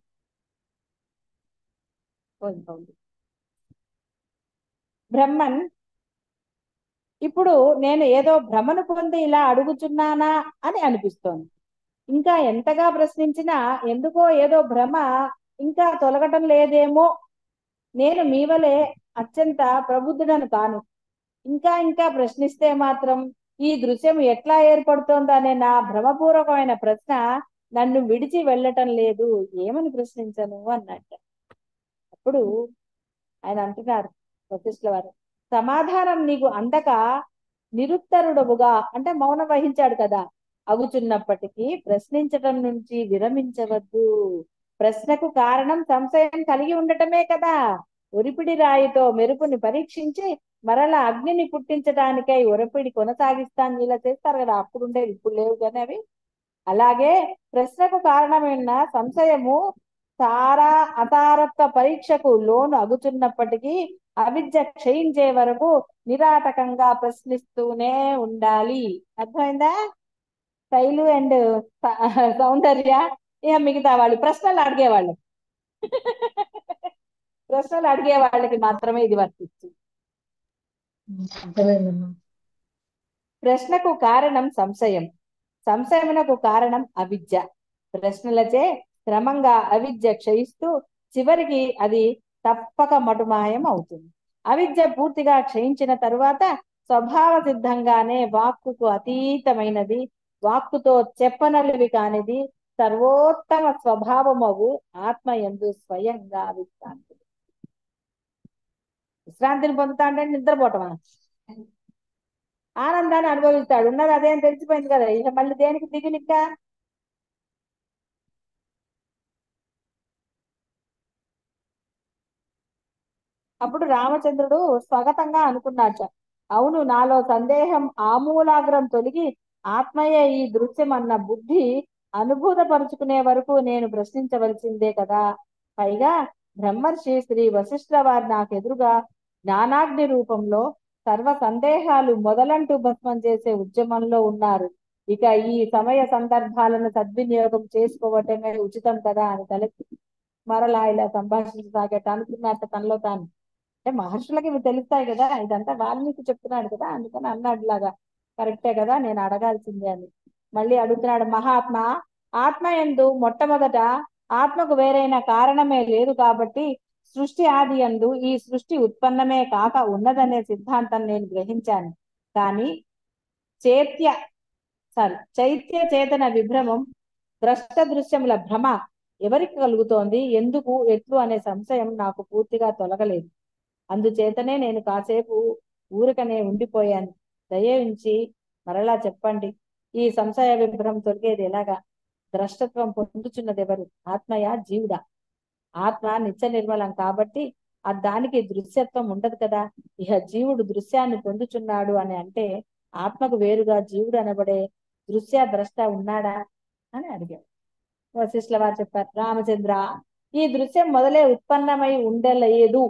బ్రహ్మన్, ఇప్పుడు నేను ఏదో భ్రమను పొంది ఇలా అడుగుచున్నానా అని అనిపిస్తోంది. ఇంకా ఎంతగా ప్రశ్నించినా ఎందుకో ఏదో భ్రమ ఇంకా తొలగటం లేదేమో. నేను మీ వలె అత్యంత ప్రబుద్ధుడను కాను. ఇంకా ఇంకా ప్రశ్నిస్తే మాత్రం ఈ దృశ్యం ఎట్లా ఏర్పడుతోందనే నా భ్రమపూర్వకమైన ప్రశ్న నన్ను విడిచి వెళ్ళటం లేదు. ఏమని ప్రశ్నించను అన్నట్టు. అప్పుడు ఆయన అంటున్నారు వశిష్ఠుల వారు, సమాధానం నీకు అందక నిరుత్తరుడవుగా, అంటే మౌనం వహించాడు కదా, అగుచున్నప్పటికీ ప్రశ్నించటం నుంచి విరమించవద్దు. ప్రశ్నకు కారణం సంశయం కలిగి ఉండటమే కదా. ఒరిపిడి రాయితో మెరుపుని పరీక్షించి మరలా అగ్నిని పుట్టించడానికై ఒరపిడి కొనసాగిస్తాను ఇలా చేస్తారు కదా, అప్పుడు ఉండేవి ఇప్పుడు లేవు కానీ అవి. అలాగే ప్రశ్నకు కారణమైన సంశయము తారా అతారత్వ పరీక్షకు లోను అగుచున్నప్పటికీ అవిద్య క్షయించే వరకు నిరాటకంగా ప్రశ్నిస్తూనే ఉండాలి. అర్థమైందా? శైలు అండ్ సౌందర్య ఇక మిగతా వాళ్ళు ప్రశ్నలు అడిగేవాళ్ళు ప్రశ్నలు అడిగే వాళ్ళకి మాత్రమే ఇది వర్తిస్తుంది. అర్థమైందమ్మా. ప్రశ్నకు కారణం సంశయం, సంశయమునకు కారణం అవిద్య. ప్రశ్నలచే క్రమంగా అవిద్య క్షయిస్తూ చివరికి అది తప్పక మటుమాయం అవుతుంది. అవిద్య పూర్తిగా క్షయించిన తరువాత స్వభావ సిద్ధంగానే వాక్కుకు అతీతమైనది, వాక్కుతో చెప్పనలివి కానిది సర్వోత్తమ స్వభావమగు ఆత్మయందు స్వయంగా విశ్రాంతి. విశ్రాంతిని పొందుతా అంటే నిద్రపోవటమా? ఆనందాన్ని అనుభవిస్తాడు. ఉన్నది అదేం తెలిసిపోయింది కదా, ఇక మళ్ళీ దేనికి దిగులిక్క. అప్పుడు రామచంద్రుడు స్వాగతంగా అనుకున్నాట, అవును నాలో సందేహం ఆమూలాగ్రం తొలగి ఆత్మయే ఈ దృశ్యం అన్న బుద్ధి అనుభూతపరుచుకునే వరకు నేను ప్రశ్నించవలసిందే కదా. పైగా బ్రహ్మర్షి శ్రీ వశిష్ఠ వారు నాకెదురుగా జ్ఞానాగ్ని రూపంలో సర్వ సందేహాలు మొదలంటూ భస్మం చేసే ఉద్యమంలో ఉన్నారు. ఇక ఈ సమయ సందర్భాలను సద్వినియోగం చేసుకోవటమే ఉచితం కదా అని తలెత్తి మరలా ఇలా సంభాషించసాగట అనుకున్నట్ట తనలో తాను. అంటే మహర్షులకి ఇవి తెలుస్తాయి కదా, ఇదంతా వాల్మీకి చెప్తున్నాడు కదా, అందుకని అన్నాడు లాగా కరెక్టే కదా నేను అడగాల్సిందే అని. మళ్ళీ అడుగుతున్నాడు, మహాత్మ ఆత్మ యందు మొట్టమొదట ఆత్మకు వేరైన కారణమే లేదు కాబట్టి సృష్టి ఆది యందు ఈ సృష్టి ఉత్పన్నమే కాక ఉన్నదనే సిద్ధాంతం నేను గ్రహించాను. కానీ చేత్య చైత్య చేతన విభ్రమం, ద్రష్ట దృశ్యముల భ్రమ ఎవరికి కలుగుతోంది, ఎందుకు, ఎట్లు అనే సంశయం నాకు పూర్తిగా తొలగలేదు. అందుచేతనే నేను కాసేపు ఊరకనే ఉండిపోయాను. దయించి మరలా చెప్పండి, ఈ సంశయ విభ్రమం తొలగేది ఎలాగా? ద్రష్టత్వం పొందుచున్నది ఎవరు, ఆత్మయా జీవుడా? ఆత్మ నిత్య నిర్మలం కాబట్టి దానికి దృశ్యత్వం ఉండదు కదా. ఇహ జీవుడు దృశ్యాన్ని పొందుచున్నాడు అని అంటే ఆత్మకు వేరుగా జీవుడు అనబడే దృశ్య ద్రష్ట ఉన్నాడా అని అడిగాడు. వశిష్ఠుల వారు చెప్పారు, రామచంద్ర ఈ దృశ్యం మొదలే ఉత్పన్నమై ఉండలేదు.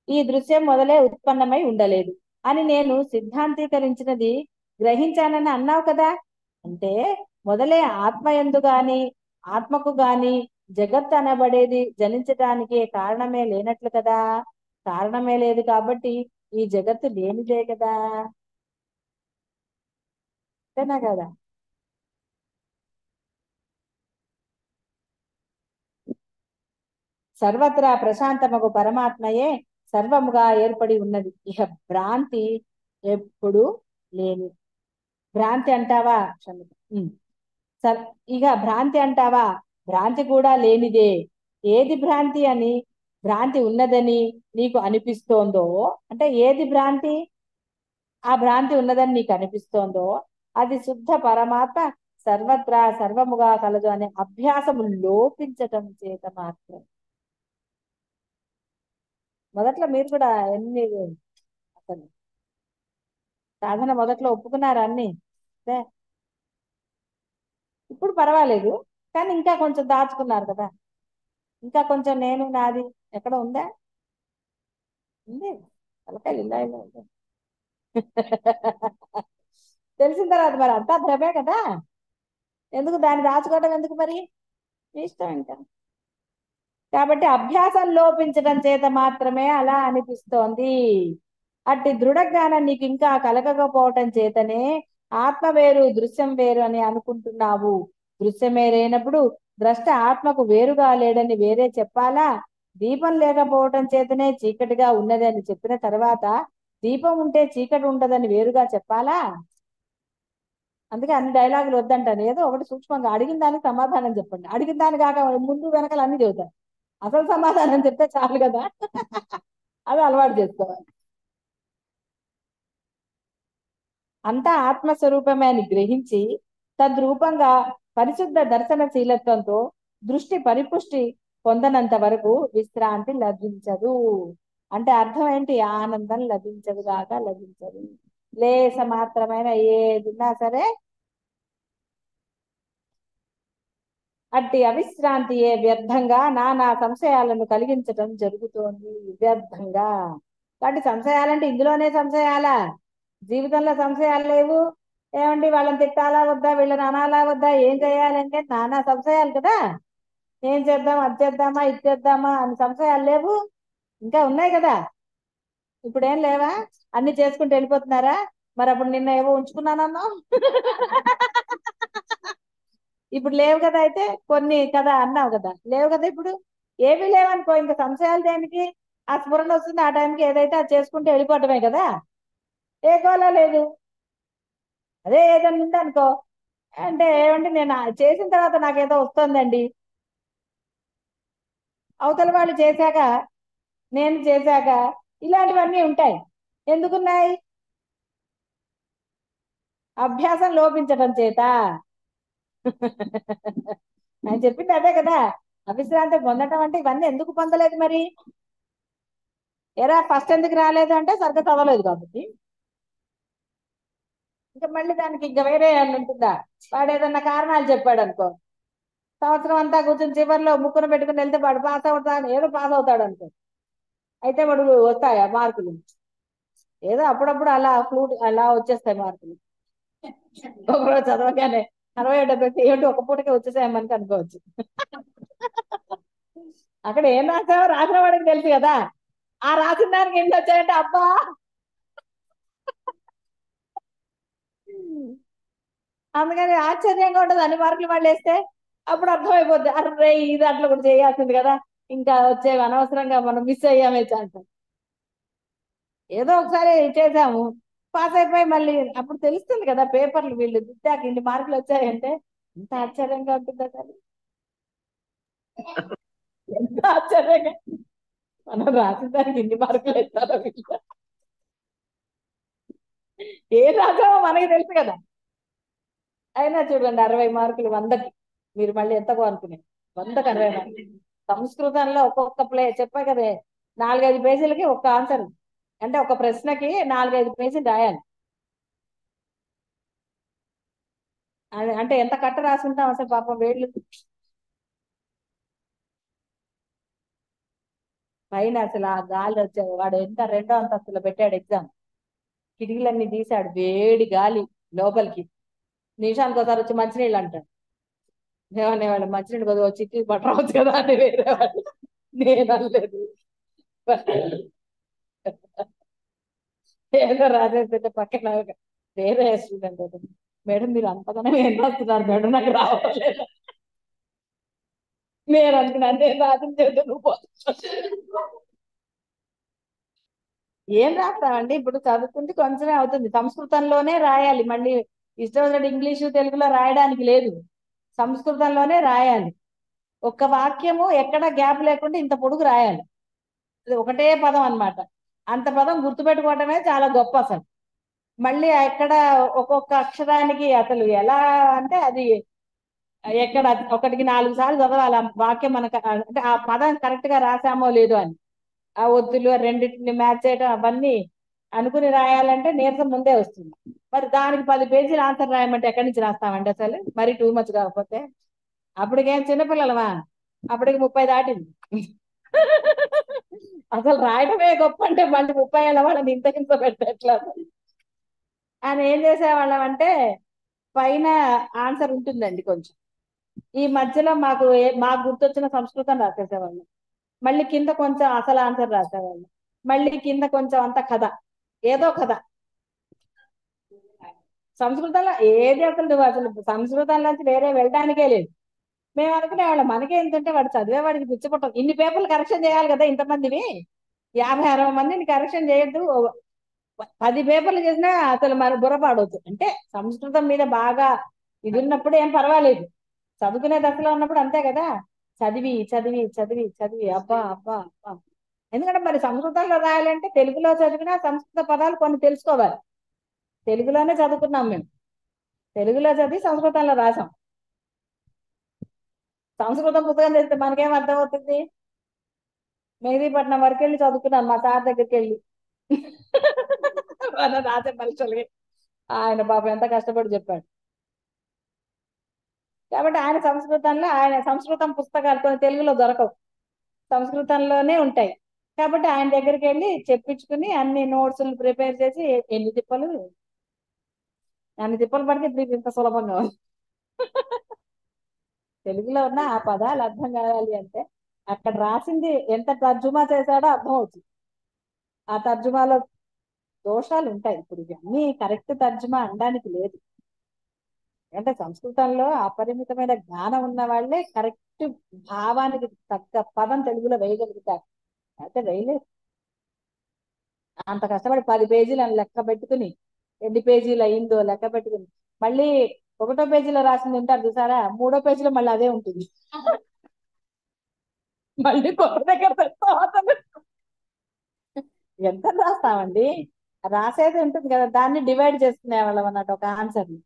ఈ దృశ్యం మొదలే ఉత్పన్నమై ఉండలేదు అని నేను సిద్ధాంతీకరించినది గ్రహించానని అన్నావు కదా. అంటే మొదలే ఆత్మయందు గాని ఆత్మకు గాని జగత్ అనబడేది జనించటానికి కారణమే లేనట్లు కదా. కారణమే లేదు కాబట్టి ఈ జగత్తు లేనిదే కదా, అంతేనా కదా? సర్వత్రా ప్రశాంతమగు పరమాత్మయే సర్వముగా ఏర్పడి ఉన్నది. ఇహ భ్రాంతి ఎప్పుడు లేని. భ్రాంతి అంటావా ఇక భ్రాంతి అంటావా, భ్రాంతి కూడా లేనిదే. ఏది భ్రాంతి అని, భ్రాంతి ఉన్నదని నీకు అనిపిస్తోందో, అంటే ఏది భ్రాంతి, ఆ భ్రాంతి ఉన్నదని నీకు అనిపిస్తోందో అది శుద్ధ పరమాత్మ సర్వత్రా సర్వముగా కలదు అనే అభ్యాసము లోపించటం చేత మాత్రం. మొదట్లో మీరు కూడా ఎన్ని అసలు సాధన మొదట్లో ఒప్పుకున్నారు అన్ని, ఇప్పుడు పర్వాలేదు కానీ ఇంకా కొంచెం దాచుకున్నారు కదా, ఇంకా కొంచెం నేను నాది ఎక్కడ ఉందా, ఉంది తలకాయలు ఇలా ఇలా ఉంది. తెలిసిన తర్వాత మరి అంతా భ్రమే కదా, ఎందుకు దాన్ని దాచుకోవడం ఎందుకు మరి, మీ ఇష్టం ఇంకా. కాబట్టి అభ్యాసం లోపించడం చేత మాత్రమే అలా అనిపిస్తోంది. అట్టి దృఢ జ్ఞానం నీకు ఇంకా కలగకపోవటం చేతనే ఆత్మ వేరు దృశ్యం వేరు అని అనుకుంటున్నావు. దృశ్యమే లేనప్పుడు ద్రష్ట ఆత్మకు వేరుగా లేడని వేరే చెప్పాలా? దీపం లేకపోవటం చేతనే చీకటిగా ఉన్నది అని చెప్పిన తర్వాత దీపం ఉంటే చీకటి ఉండదని వేరుగా చెప్పాలా? అందుకే అన్ని డైలాగులు వద్దంటాను, ఏదో ఒకటి సూక్ష్మంగా అడిగిన దానికి సమాధానం చెప్పండి. అడిగిన దాని కాక ముందు వెనకాల అన్ని చెబుతాను, అసలు సమాధానం చెప్తే చాలు కదా. అది అలవాటు చేసుకోవాలి. అంతా ఆత్మస్వరూపమే అని గ్రహించి తద్రూపంగా పరిశుద్ధ దర్శనశీలత్వంతో దృష్టి పరిపుష్టి పొందనంత వరకు విశ్రాంతి లభించదు. అంటే అర్థం ఏంటి? ఆనందం లభించదు కాక లభించదు. లేస మాత్రమైన ఏదిన్నా సరే అట్టి అవిశ్రాంతియే వ్యర్థంగా నానా సంశయాలను కలిగించటం జరుగుతోంది. వ్యర్థంగా. కాబట్టి సంశయాలంటే ఇందులోనే సంశయాలా? జీవితంలో సంశయాలు లేవు. ఏమండి వాళ్ళని తిట్టాలా వద్దా, వీళ్ళని అనాలా వద్దా, ఏం చేయాలంటే నానా సంశయాలు కదా. ఏం చేద్దాం, అది చేద్దామా, ఇది చేద్దామా అని సంశయాలు లేవు. ఇంకా ఉన్నాయి కదా. ఇప్పుడు ఏం లేవా? అన్ని చేసుకుంటూ వెళ్ళిపోతున్నారా? మరి అప్పుడు నిన్న ఏవో ఉంచుకున్నానన్నా ఇప్పుడు లేవు కదా. అయితే కొన్ని కదా అన్నావు కదా, లేవు కదా ఇప్పుడు. ఏమీ లేవనుకో, ఇంకా సంశయాలు దేనికి? ఆ స్ఫురణ వస్తుంది, ఆ టైంకి ఏదైతే అది చేసుకుంటూ వెళ్ళిపోవటమే కదా. ఏ గోళ లేదు. అదే ఏదైనా ఉందనుకో, అంటే ఏమంటే నేను చేసిన తర్వాత నాకేదో వస్తుందండి, అవతల వాళ్ళు చేశాక నేను చేశాక ఇలాంటివన్నీ ఉంటాయి. ఎందుకున్నాయి? అభ్యాసం లోపించడం చేత. ఆయన చెప్పింది అదే కదా. అవిశ్రాంతి పొందటం అంటే ఇవన్నీ ఎందుకు పొందలేదు మరి? ఎరా ఫస్ట్ ఎందుకు రాలేదు అంటే సరిగ్గా చదవలేదు కాబట్టి. ఇంకా మళ్ళీ దానికి ఇంకా వేరే ఏమన్నా ఉంటుందా? వాడు ఏదన్నా కారణాలు చెప్పాడు అనుకో, సంవత్సరం అంతా కూర్చొని చివరిలో ముక్కును పెట్టుకుని వెళ్తే వాడు పాస్ అవుతాడు, ఏదో పాస్ అవుతాడు అనుకో. అయితే వాడు వస్తాయా మార్కులు? ఏదో అప్పుడప్పుడు అలా ఫ్లూట్ అలా వచ్చేస్తాయి మార్కులు. ఒకరోజు చదవగానే 60-70 ఏంటి ఒక పూటకే వచ్చేసాయమని అనుకోవచ్చు. అక్కడ ఏం రాసావో రాసిన వాడికి తెలుసు కదా. ఆ రాసిన దానికి ఎన్ని వచ్చాయంటే అబ్బా. అందుకని ఆశ్చర్యంగా ఉండదు అన్ని మార్కులు వాళ్ళు వేస్తే. అప్పుడు అర్థమైపోద్ది, అరే ఈ దాంట్లో కూడా చేయాల్సింది కదా, ఇంకా వచ్చేవి అనవసరంగా మనం మిస్ అయ్యామే ఛాన్స్. ఏదో ఒకసారి చేసాము, పాస్ అయిపోయి మళ్ళీ అప్పుడు తెలుస్తుంది కదా పేపర్లు వీళ్ళు దిద్దాక ఇన్ని మార్కులు వచ్చాయంటే. ఎంత ఆశ్చర్యంగా ఉంటుంది అసలు. ఎంత ఆశ్చర్యంగా. మనం రాసిన దానికి ఇన్ని మార్కులు ఇస్తారో వీళ్ళు. ఏం రాసామో మనకి తెలుసు కదా. అయినా చూడండి 60 మార్కులు 100కి. మీరు మళ్ళీ ఎంతకో అనుకునే 100కి 60 మార్కులు. సంస్కృతంలో ఒక్కొక్క చెప్పా కదే, 4-5 పేజీలకి ఒక్క ఆన్సర్. అంటే ఒక ప్రశ్నకి 4-5 పేజీలు రాయాలి. అంటే ఎంత కట్ట రాసుకుంటాం అసలు పాపం వేళ్ళు. పైన అసలు ఆ గాలి వచ్చేది. వాడు ఎంత రెండో అంతస్తులో పెట్టాడు ఎగ్జామ్. కిటికీలన్నీ తీశాడు, వేడి గాలి లోపలికి. నిమిషానికి ఒకసారి వచ్చి మంచినీళ్ళు అంటాడు. ఏమనేవాళ్ళు, మంచినీళ్ళు కొద్దిగా చిక్కి పట్టరావచ్చు కదా అని వేరే వాళ్ళు. నేను అనలేదు. ఏదో రాసేస్తుంటే పక్కన వేరే స్టూడెంట్ అవుతుంది, మేడం మీరు అంతగానే ఏం రాస్తున్నారు మేడం, నాకు రావట్లేదు. నేను అనుకున్నాను నేను రాసిన చెబుతా నువ్వు పో. ఏం రాస్తామండి ఇప్పుడు? చదువుకుంటే కొంచెమే అవుతుంది. సంస్కృతంలోనే రాయాలి. మళ్ళీ ఇష్టం వచ్చినట్టు ఇంగ్లీషు తెలుగులో రాయడానికి లేదు. సంస్కృతంలోనే రాయాలి. ఒక్క వాక్యము ఎక్కడ గ్యాప్ లేకుండా ఇంత పొడుగు రాయాలి. అది ఒకటే పదం అన్నమాట. అంత పదం గుర్తుపెట్టుకోవటమే చాలా గొప్ప అసలు. మళ్ళీ ఎక్కడ ఒక్కొక్క అక్షరానికి అసలు ఎలా అంటే అది ఎక్కడ ఒకటికి 4 సార్లు చదవాలి ఆ వాక్యం మనకు, అంటే ఆ పదం కరెక్ట్ గా రాసామో లేదో అని. ఆ ఒత్తులు రెండింటిని మ్యాచ్ చేయడం అవన్నీ అనుకుని రాయాలంటే నీరసం ముందే వస్తుంది. మరి దానికి 10 పేజీలు ఆన్సర్ రాయమంటే ఎక్కడి నుంచి రాస్తామండి అసలు? మరి టూ మచ్ కాకపోతే. అప్పటికేం చిన్నపిల్లలమా? అప్పటికి 30 దాటింది. అసలు రాయడమే గొప్ప అంటే మళ్ళీ 30 ఏళ్ళ వాళ్ళని ఇంత హింస పెడితే ఎట్లా అని ఏం చేసేవాళ్ళం అంటే, పైన ఆన్సర్ ఉంటుందండి కొంచెం, ఈ మధ్యలో మాకు గుర్తొచ్చిన సంస్కృతం రాసేసేవాళ్ళం. మళ్ళీ కింద కొంచెం అసలు ఆన్సర్ రాసేవాళ్ళం. మళ్ళీ కింద కొంచెం అంత కథ, ఏదో కథ. సంస్కృతంలో ఏది అసలు నువ్వు అసలు సంస్కృతంలోంచి వేరే వెళ్ళడానికే లేదు. మేము అనుకునేవాళ్ళం మనకే ఎంతుంటే వాడు చదివేవాడికి పిచ్చపట్టం. ఇన్ని పేపర్లు కరెక్షన్ చేయాలి కదా ఇంతమందిని, 50-60 మందిని కరెక్షన్ చేయొద్దు. 10 పేపర్లు చేసినా అసలు మన బుర్ర పాడవచ్చు. అంటే సంస్కృతం మీద బాగా ఇది ఉన్నప్పుడు ఏం పర్వాలేదు, చదువుకునే దశలో ఉన్నప్పుడు అంతే కదా. చదివి చదివి చదివి చదివి అబ్బా అబ్బా అబ్బా. ఎందుకంటే మరి సంస్కృతంలో రాయాలంటే తెలుగులో చదివినా సంస్కృత పదాలు కొన్ని తెలుసుకోవాలి. తెలుగులోనే చదువుకున్నాం మేము. తెలుగులో చదివి సంస్కృతంలో రాసాం. సంస్కృతం పుస్తకం తెస్తే మనకేం అర్థం అవుతుంది? మెహదీపట్నం వరకు వెళ్ళి చదువుకున్నాను మా సార్ దగ్గరికి వెళ్ళి. మన రాసే పరీక్షలకి ఆయన బాబు ఎంత కష్టపడి చెప్పాడు. కాబట్టి ఆయన సంస్కృతం పుస్తకాలు కొన్ని తెలుగులో దొరకవు, సంస్కృతంలోనే ఉంటాయి. కాబట్టి ఆయన దగ్గరికి వెళ్ళి చెప్పించుకుని అన్ని నోట్స్లు ప్రిపేర్ చేసి అన్ని తిప్పలు పడితే మీకు ఇంత సులభంగా ఉంది. తెలుగులో ఉన్న ఆ పదాలు అర్థం కావాలి అంటే అక్కడ రాసింది ఎంత తర్జుమా చేశాడో అర్థం అవుతుంది. ఆ తర్జుమాలో దోషాలు ఉంటాయి. ఇప్పుడు ఇవన్నీ కరెక్ట్ తర్జుమా అనడానికి లేదు. అంటే సంస్కృతంలో అపరిమితమైన జ్ఞానం ఉన్న వాళ్ళే కరెక్ట్ భావానికి తగ్గ పదం తెలుగులో వేయగలుగుతారు. అయితే వేయలేదు. అంత కష్టపడి 10 పేజీలు అని లెక్క పెట్టుకుని ఎన్ని పేజీలు అయిందో లెక్క పెట్టుకుని మళ్ళీ 1వ పేజీలో రాసింది ఉంటారు చూసారా, 3వ పేజీలో మళ్ళీ అదే ఉంటుంది. మళ్ళీ కొత్త దగ్గర పెట్టుకోవాలి. ఎంత రాస్తామండి? రాసేది ఉంటుంది కదా, దాన్ని డివైడ్ చేసుకునేవాళ్ళం అన్నట్టు. ఒక ఆన్సర్ ని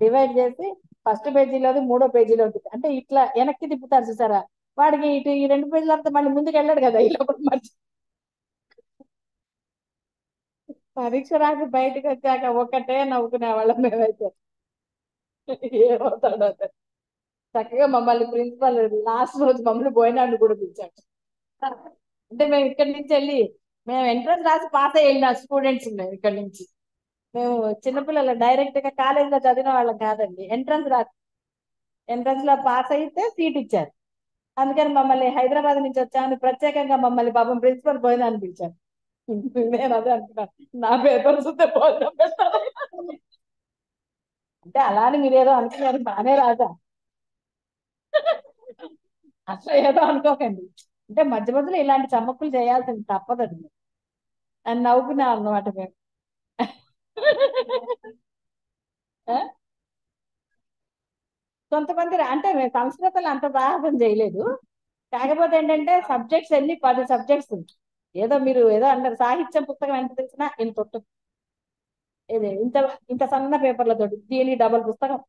డివైడ్ చేసి 1st పేజీలోది 3వ పేజీలో ఉంటుంది. అంటే ఇట్లా వెనక్కి తిప్పుతారు చూసారా, వాడికి ఇటు ఈ 2 పేజీలంతా మళ్ళీ ముందుకు వెళ్ళాడు కదా, ఈ లోపల మర్చి పరీక్ష రాసి బయటకు వచ్చాక ఒక్కటే నవ్వుకునే వాళ్ళం మేమైతే. ఏమవుతాడో అతను. చక్కగా మమ్మల్ని ప్రిన్సిపల్ లాస్ట్ రోజు మమ్మల్ని భోజనాన్ని కూడా పిలిచాడు. అంటే మేము ఇక్కడి నుంచి వెళ్ళి మేము ఎంట్రన్స్ రాసి పాస్ అయ్యి వెళ్ళిన స్టూడెంట్స్ మేము ఇక్కడి నుంచి. మేము చిన్నపిల్లలు డైరెక్ట్ గా కాలేజీలో చదివిన వాళ్ళం కాదండి. ఎంట్రన్స్ లో పాస్ అయితే సీట్ ఇచ్చారు. అందుకని మమ్మల్ని హైదరాబాద్ నుంచి వచ్చామని ప్రత్యేకంగా మమ్మల్ని పాపం ప్రిన్సిపల్ భోజనాన్ని పిలిచారు. నేను అదే అనుకున్నాను, నా పేపర్ చూస్తే భోజనం పెడతారు. అంటే అలానే మీరేదో అనుకున్నారు, బాగానే రాజా అట్లా ఏదో అనుకోకండి. అంటే మధ్య మధ్యలో ఇలాంటి చమ్మక్కులు చేయాల్సింది తప్పదండి అని నవ్వుకున్నాం అన్నమాట మేము. ఆ? కొంతమంది అంటే మేము సంస్కృతంలో అంత సాహసం చేయలేదు. కాకపోతే ఏంటంటే సబ్జెక్ట్స్ ఎన్ని 10 సబ్జెక్ట్స్. ఏదో మీరు ఏదో అన్నారు సాహిత్యం పుస్తకం ఎంత తెలిసినా ఇంత ఉంటుంది. ఇది ఇంత ఇంత సన్న పేపర్లతో దీని డబల్ పుస్తకం.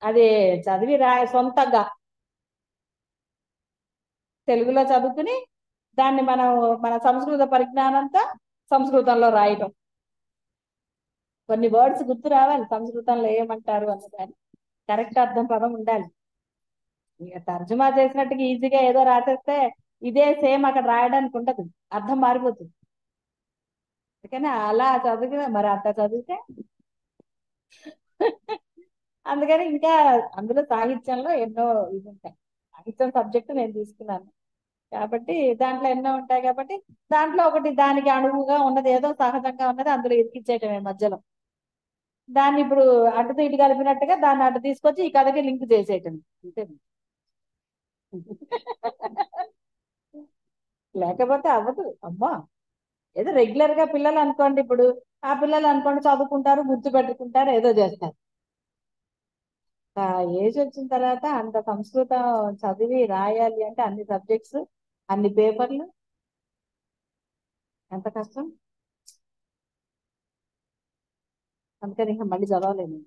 అది చదివి సొంతంగా తెలుగులో చదువుకుని దాన్ని మన సంస్కృత పరిజ్ఞానంతో సంస్కృతంలో రాయటం. కొన్ని వర్డ్స్ గుర్తు రావాలి సంస్కృతంలో ఏమంటారు అన్నదాన్ని, కరెక్ట్ అర్థం పదం ఉండాలి. ఇక తర్జుమా చేసినట్టుగా ఈజీగా ఏదో రాసేస్తే ఇదే సేమ్ అక్కడ రాయడానికి ఉండదు, అర్థం మారిపోతుంది. అందుకని అలా చదివితే మరి అంత చదివితే అందుకని ఇంకా అందులో సాహిత్యంలో ఎన్నో ఇది ఉంటాయి. సాహిత్యం సబ్జెక్టు నేను తీసుకున్నాను కాబట్టి దాంట్లో ఎన్నో ఉంటాయి. కాబట్టి దాంట్లో ఒకటి దానికి అణువుగా ఉన్నది ఏదో సహజంగా ఉన్నది అందులో ఇరికిచ్చేయటమే మధ్యలో. దాన్ని ఇప్పుడు అడ్డుతో ఇటు కలిపినట్టుగా దాన్ని అడ్డు తీసుకొచ్చి ఈ కథకి లింక్ చేసేయటం అంతే. లేకపోతే అవ్వదు అమ్మా. ఏదో రెగ్యులర్ గా పిల్లలు అనుకోండి, ఇప్పుడు ఆ పిల్లలు అనుకోండి చదువుకుంటారు, గుర్తు పెట్టుకుంటారు, ఏదో చేస్తారు. ఆ ఏజ్ వచ్చిన తర్వాత అంత సంస్కృతం చదివి రాయాలి అంటే అన్ని సబ్జెక్ట్స్ అన్ని పేపర్లు ఎంత కష్టం. అందుకని ఇంకా మళ్ళీ చదవలేను.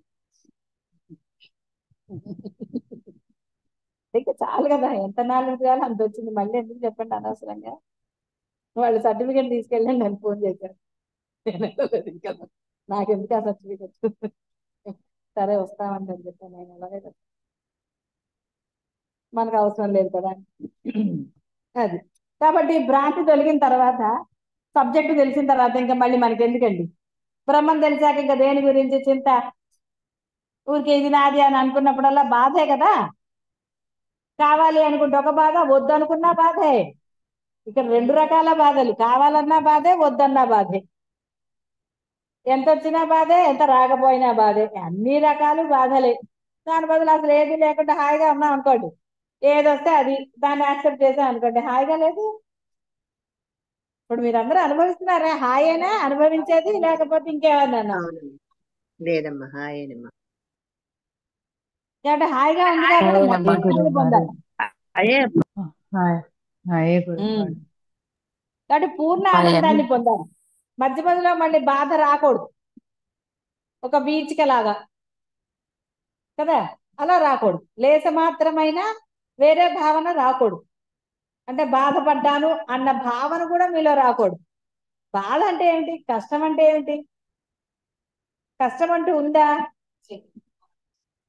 ఇంకా చాలు కదా, ఎంత నాలెడ్జ్ కావాలి అంత వచ్చింది, మళ్ళీ ఎందుకు చెప్పండి అనవసరంగా. వాళ్ళు సర్టిఫికేట్ తీసుకెళ్ళండి అని ఫోన్ చేశారు. నేను వెళ్ళలేదు ఇంకా, నాకెందుకు ఆ సర్టిఫికేట్. సరే వస్తామండి అని చెప్పాను. నేను వెళ్ళలేదు, మనకు అవసరం లేదు కదా. అది కాబట్టి భ్రాంతి తొలగిన తర్వాత సబ్జెక్టు తెలిసిన తర్వాత ఇంకా మళ్ళీ మనకి ఎందుకండి, బ్రహ్మం తెలిసాక ఇంకా దేని గురించి చింత. ఊరికే ఇది నాది అని అనుకున్నప్పుడల్లా బాధే కదా. కావాలి అనుకుంటే ఒక బాధ, వద్దు అనుకున్నా బాధే. ఇక్కడ 2 రకాల బాధలు, కావాలన్నా బాధే, వద్దన్నా బాధే. ఎంత వచ్చినా బాధే, ఎంత రాకపోయినా బాధే, అన్ని రకాలు బాధలే. దాని బదులు అసలు ఏది లేకుండా హాయిగా ఉన్నాం అనుకోండి, ఏదొస్తే అది దాన్ని యాక్సెప్ట్ చేసాం అనుకోండి, హాయిగా లేదు. ఇప్పుడు మీరందరూ అనుభవిస్తున్నారా? హాయేనా అనుభవించేది, లేకపోతే ఇంకేమన్నా? అవునమ్మా. లేదమ్మా, హాయేనమ్మా. అంటే హాయిగా ఉంది కాబట్టి మొత్తం హాయేనమ్మా ఆనందాన్ని గురువు గారు. పొందాలి. అదే హాయే గురువు గారు. కాబట్టి పూర్ణ హాయే. ఆనందాన్ని పొందాలి. మధ్య మధ్యలో మళ్ళీ బాధ రాకూడదు. ఒక వీచికలాగా కదా, అలా రాకూడదు. లేస మాత్రమైన వేరే భావన రాకూడదు. అంటే బాధపడ్డాను అన్న భావన కూడా మీలో రాకూడదు. బాధ అంటే ఏమిటి, కష్టం అంటే ఏమిటి, కష్టం అంటూ ఉందా?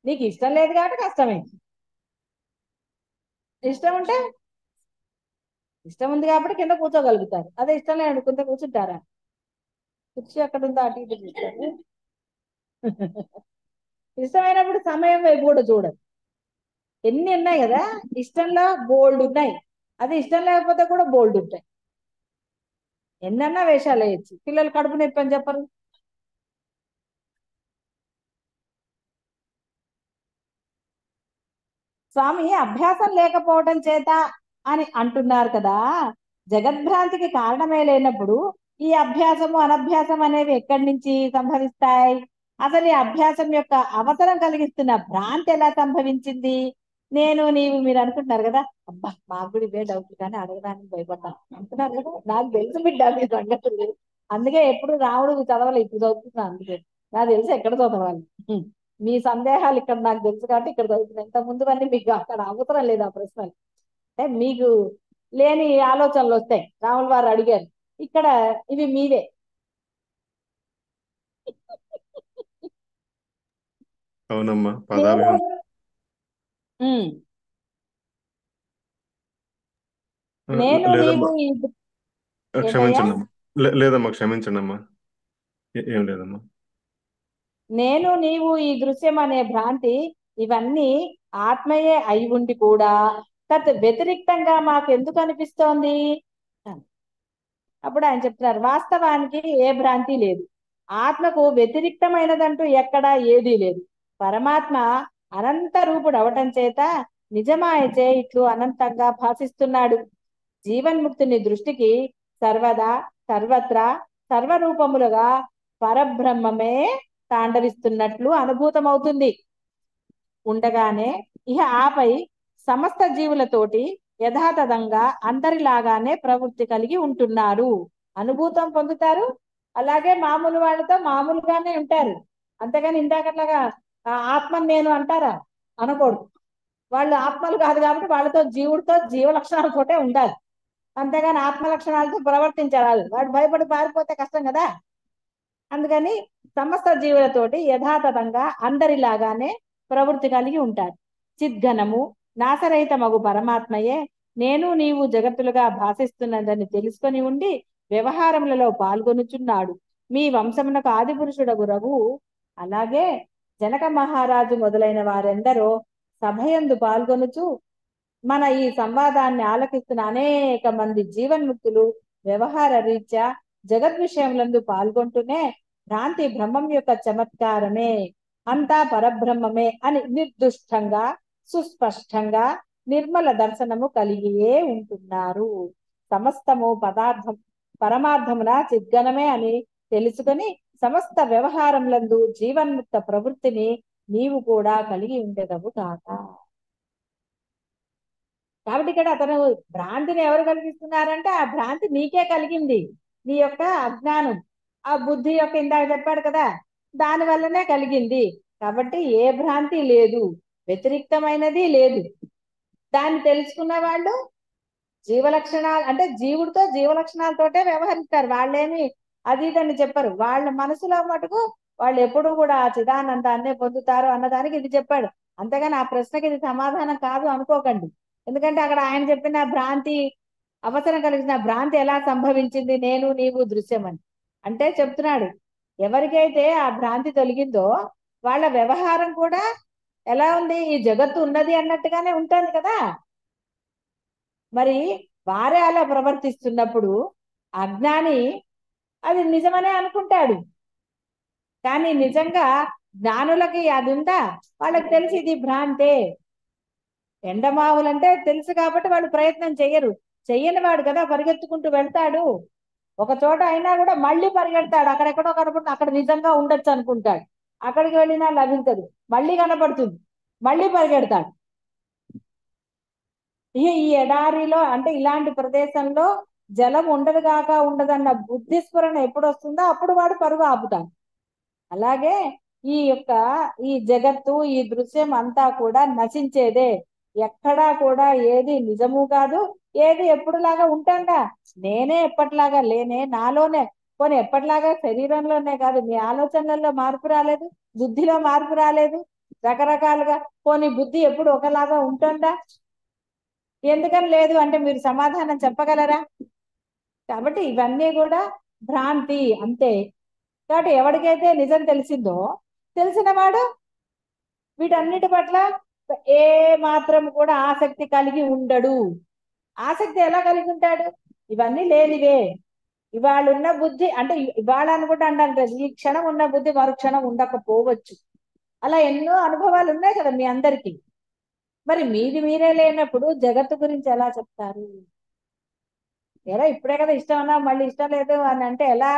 నీకు ఇష్టం లేదు కాబట్టి కష్టమే. ఇష్టం ఉంటే, ఇష్టం ఉంది కాబట్టి కింద కూర్చోగలుగుతారు. అదే ఇష్టం లేదు కింద కూర్చుంటారా? కుర్చీ ఎక్కడ ఉందో అటు ఇటు చూస్తారు. ఇష్టమైనప్పుడు సమయం వైపు కూడా చూడదు. ఎన్ని ఉన్నాయి కదా, ఇష్టంలో బోల్డ్ ఉన్నాయి. అది ఇష్టం లేకపోతే కూడా బోల్డ్ ఉంటాయి. ఎన్నన్నా వేషాలు వేయచ్చు. పిల్లలు కడుపు నొప్పి అని చెప్పరు. స్వామి అభ్యాసం లేకపోవడం చేత అని అంటున్నారు కదా. జగద్భ్రాంతికి కారణమే లేనప్పుడు ఈ అభ్యాసము అనభ్యాసం అనేవి ఎక్కడి నుంచి సంభవిస్తాయి? అసలు ఈ అభ్యాసం యొక్క అవసరం కలిగిస్తున్న భ్రాంతి ఎలా సంభవించింది? నేను నీవు మీరు అనుకుంటున్నారు కదా, అబ్బా మాకు కూడా ఇవే డౌట్లు కానీ అడగడానికి భయపడ్డాను అంటున్నారు కదా. నాకు తెలుసు బిడ్డ మీ సంగతులు. అందుకే ఎప్పుడు రాముడు చదవాలి, ఇప్పుడు చదువుతున్నాను. అందుకే నాకు తెలిసి ఎక్కడ చదవాలి. మీ సందేహాలు ఇక్కడ నాకు తెలుసు కాబట్టి ఇక్కడ చదువుతున్నాను. ఇంత ముందు అన్ని మీకు అక్కడ అవసరం లేదు ఆ ప్రశ్నలు. అంటే మీకు లేని ఆలోచనలు వస్తాయి. రాముల వారు అడిగారు, ఇక్కడ ఇవి మీవే. అవునమ్మా, నేను పదాభిమానం. ఉమ్, నేను లేదమ్మా, నీవు ఏంటయ్యా? క్షమించండి అమ్మా. లేదమ్మా, క్షమించండి అమ్మా. ఏం లేదమ్మా. నేను నీవు ఈ దృశ్యం అనే భ్రాంతి ఇవన్నీ ఆత్మయే అయి ఉండి కూడా తత్ వ్యతిరిక్తంగా మాకు ఎందుకు అనిపిస్తోంది? అప్పుడు ఆయన చెప్తున్నారు, వాస్తవానికి ఏ భ్రాంతి లేదు. ఆత్మకు వ్యతిరిక్తమైనదంటూ ఎక్కడా ఏదీ లేదు. పరమాత్మ అనంత రూపుడు అవటం చేత నిజమాయచే ఇట్లు అనంతంగా భాషిస్తున్నాడు. జీవన్ముక్తుని దృష్టికి సర్వదా సర్వత్రా సర్వరూపములుగా పరబ్రహ్మమే తాండవిస్తున్నట్లు అనుభూతమవుతుంది. ఉండగానే ఇహ ఆపై సమస్త జీవులతోటి యథాతథంగా అందరిలాగానే ప్రవృత్తి కలిగి ఉంటున్నారు, అనుభూతం పొందుతారు. అలాగే మామూలు వాళ్ళతో మామూలుగానే ఉంటారు. అంతేగాని ఇందాకట్లాగా ఆత్మని నేను అంటారా? అనకూడదు. వాళ్ళు ఆత్మలు కాదు కాబట్టి వాళ్ళతో జీవుడితో జీవ లక్షణాలతోటే ఉండాలి. అంతేగాని ఆత్మ లక్షణాలతో ప్రవర్తించాలి. వాడు భయపడి పారిపోతే కష్టం కదా. అందుకని సమస్త జీవులతోటి యథాతథంగా అందరిలాగానే ప్రవృత్తి కలిగి ఉంటారు. చిద్ఘనము నాశరహితమగు పరమాత్మయే నేను నీవు జగత్తులుగా భాషిస్తున్నదని తెలుసుకొని ఉండి వ్యవహారములలో పాల్గొనుచున్నాడు. మీ వంశమునకు ఆది పురుషుడగు రఘువు అలాగే జనక మహారాజు మొదలైన వారెందరో సభయందు పాల్గొనుచు మన ఈ సంవాదాన్ని ఆలకిస్తున్న అనేక మంది జీవన్ముక్తులు వ్యవహార రీత్యా జగద్విషయములందు పాల్గొంటూనే భ్రాంతి బ్రహ్మం యొక్క చమత్కారమే, అంతా పరబ్రహ్మమే అని నిర్దుష్టంగా సుస్పష్టంగా నిర్మల దర్శనము కలిగియే ఉంటున్నారు. సమస్తము పరమార్థమున చిద్గణమే అని తెలుసుకొని సమస్త వ్యవహారములందు జీవన్ముక్త ప్రవృత్తిని నీవు కూడా కలిగి ఉండేదవు కాక. కాబట్టి ఇక్కడ అతను భ్రాంతిని ఎవరు కలిగిస్తున్నారంటే ఆ భ్రాంతి నీకే కలిగింది. నీ యొక్క అజ్ఞానం, ఆ బుద్ధి యొక్క ఇందాక చెప్పాడు కదా, దాని వల్లనే కలిగింది. కాబట్టి ఏ భ్రాంతి లేదు, వ్యతిరిక్తమైనది లేదు. దాన్ని తెలుసుకున్న వాళ్ళు జీవలక్షణాలు అంటే జీవుడితో జీవలక్షణాలతోటే వ్యవహరిస్తారు. వాళ్ళేమి అది ఇదని చెప్పరు. వాళ్ళ మనసులో మటుకు వాళ్ళు ఎప్పుడు కూడా ఆ చిదానందాన్నే పొందుతారు అన్నదానికి ఇది చెప్పాడు. అంతేగాని ఆ ప్రశ్నకి ఇది సమాధానం కాదు అనుకోకండి. ఎందుకంటే అక్కడ ఆయన చెప్పిన భ్రాంతి అవసరం కలిగిన భ్రాంతి ఎలా సంభవించింది, నేను నీవు దృశ్యమని అంటే చెప్తున్నాడు. ఎవరికైతే ఆ భ్రాంతి తొలగిందో వాళ్ళ వ్యవహారం కూడా ఎలా ఉంది, ఈ జగత్తు ఉన్నది అన్నట్టుగానే ఉంటుంది కదా. మరి వారే అలా ప్రవర్తిస్తున్నప్పుడు అజ్ఞాని అది నిజమనే అనుకుంటాడు. కానీ నిజంగా జ్ఞానులకి అది ఉందా? వాళ్ళకి తెలిసి ఇది భ్రాంతే. ఎండమావులంటే తెలుసు కాబట్టి వాళ్ళు ప్రయత్నం చెయ్యరు. చెయ్యని వాడు కదా పరిగెత్తుకుంటూ వెళ్తాడు. ఒక చోట అయినా కూడా మళ్ళీ పరిగెడతాడు. అక్కడెక్కడో కనపడుతుంది, అక్కడ నిజంగా ఉండొచ్చు అనుకుంటాడు. అక్కడికి వెళ్ళినా లభించదు, మళ్ళీ కనపడుతుంది, మళ్ళీ పరిగెడతాడు. ఈ ఎడారిలో అంటే ఇలాంటి ప్రదేశంలో జలం ఉండదు కాక ఉండదన్న బుద్ధి స్ఫురణ ఎప్పుడు వస్తుందో అప్పుడు వాడు పరుగు ఆపుతాడు. అలాగే ఈ యొక్క ఈ జగత్తు ఈ దృశ్యం అంతా కూడా నశించేదే. ఎక్కడా కూడా ఏది నిజము కాదు, ఏది ఎప్పుడులాగా ఉంటాంగా. నేనే ఎప్పటిలాగా లేనే, నాలోనే. పోనీ ఎప్పటిలాగా శరీరంలోనే కాదు, మీ ఆలోచనలలో మార్పు రాలేదు, బుద్ధిలో మార్పు రాలేదు, రకరకాలుగా. పోనీ బుద్ధి ఎప్పుడు ఒకలాగా ఉంటుందా? ఎందుకని లేదు అంటే మీరు సమాధానం చెప్పగలరా? కాబట్టి ఇవన్నీ కూడా భ్రాంతి అంతే. కాబట్టి ఎవరికైతే నిజం తెలిసిందో, తెలిసిన వాడు వీటన్నిటి పట్ల ఏ మాత్రం కూడా ఆసక్తి కలిగి ఉండడు. ఆసక్తి ఎలా కలిగి ఉంటాడు? ఇవన్నీ లేనివే. ఇవాళ ఉన్న బుద్ధి అంటే ఇవాళ అనుకుంటా అంటాను కదా, ఈ క్షణం ఉన్న బుద్ధి మరు క్షణం ఉండకపోవచ్చు. అలా ఎన్నో అనుభవాలు ఉన్నాయి కదా మీ అందరికీ. మరి మీది మీరే లేనప్పుడు జగత్తు గురించి ఎలా చెప్తారు? ఎలా ఇప్పుడే కదా ఇష్టం అన్నా మళ్ళీ ఇష్టం లేదు అని అంటే ఎలా?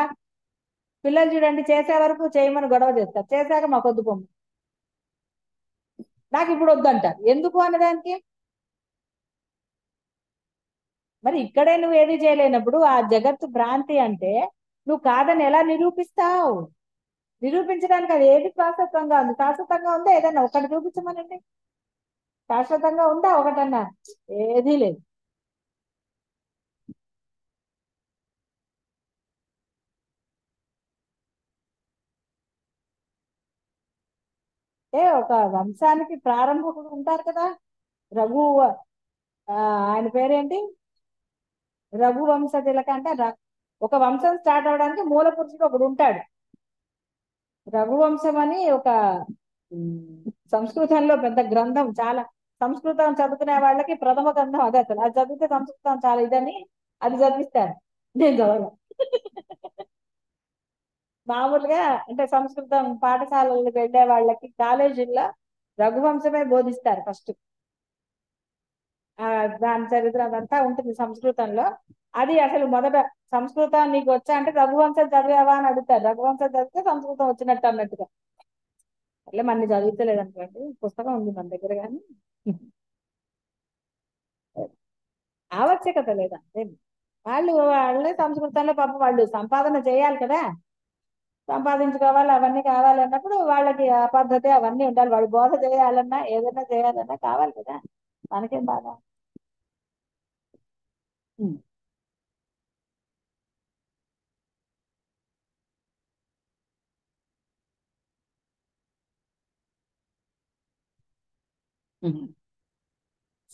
పిల్లలు చూడండి, చేసే వరకు చేయమని గొడవ చేస్తారు, చేశాక మాకు వద్దు పొమ్మ, నాకు ఇప్పుడు వద్దంటారు. ఎందుకు అనేదానికి? మరి ఇక్కడే నువ్వు ఏది చేయలేనప్పుడు ఆ జగత్తు భ్రాంతి అంటే నువ్వు కాదని ఎలా నిరూపిస్తావు? నిరూపించడానికి అది ఏది శాశ్వతంగా ఉంది? శాశ్వతంగా ఉందా? ఏదన్నా ఒకటి చూపించమనండి. శాశ్వతంగా ఉందా ఒకటన్నా? ఏదీ లేదు. ఒక వంశానికి ప్రారంభకుడు ఉంటారు కదా, రఘు ఆయన పేరేంటి? రఘువంశ తిలక అంటే ఒక వంశం స్టార్ట్ అవడానికి మూల పురుషుడు ఒకడు ఉంటాడు. రఘువంశం అని ఒక సంస్కృతంలో పెద్ద గ్రంథం, చాలా సంస్కృతం చదువుకునే వాళ్ళకి ప్రథమ గ్రంథం అదే. అసలు అది చదివితే సంస్కృతం చాలా ఇదని అది చదివిస్తారు. నేను చదవను. మామూలుగా అంటే సంస్కృతం పాఠశాలలకు వెళ్ళే వాళ్ళకి కాలేజీల్లో రఘువంశమే బోధిస్తారు ఫస్ట్. దాని చరిత్ర అదంతా ఉంటుంది సంస్కృతంలో. అది అసలు మొదట సంస్కృతం నీకు వచ్చా అంటే రఘువంశం చదివావా అని అడుగుతారు. రఘువంశం చదివితే సంస్కృతం వచ్చినట్టు అన్నట్టుగా. అట్లే మన చదివితలేదు అనుకోండి, పుస్తకం ఉంది మన దగ్గర, కానీ ఆవశ్యకత లేదా అంటే వాళ్ళే సంస్కృతంలో పాప వాళ్ళు సంపాదన చేయాలి కదా, సంపాదించుకోవాలి, అవన్నీ కావాలి అన్నప్పుడు వాళ్ళకి ఆ పద్ధతి అవన్నీ ఉండాలి. వాళ్ళు బోధ చేయాలన్నా ఏదైనా చేయాలన్నా కావాలి కదా, మనకేం బాగా.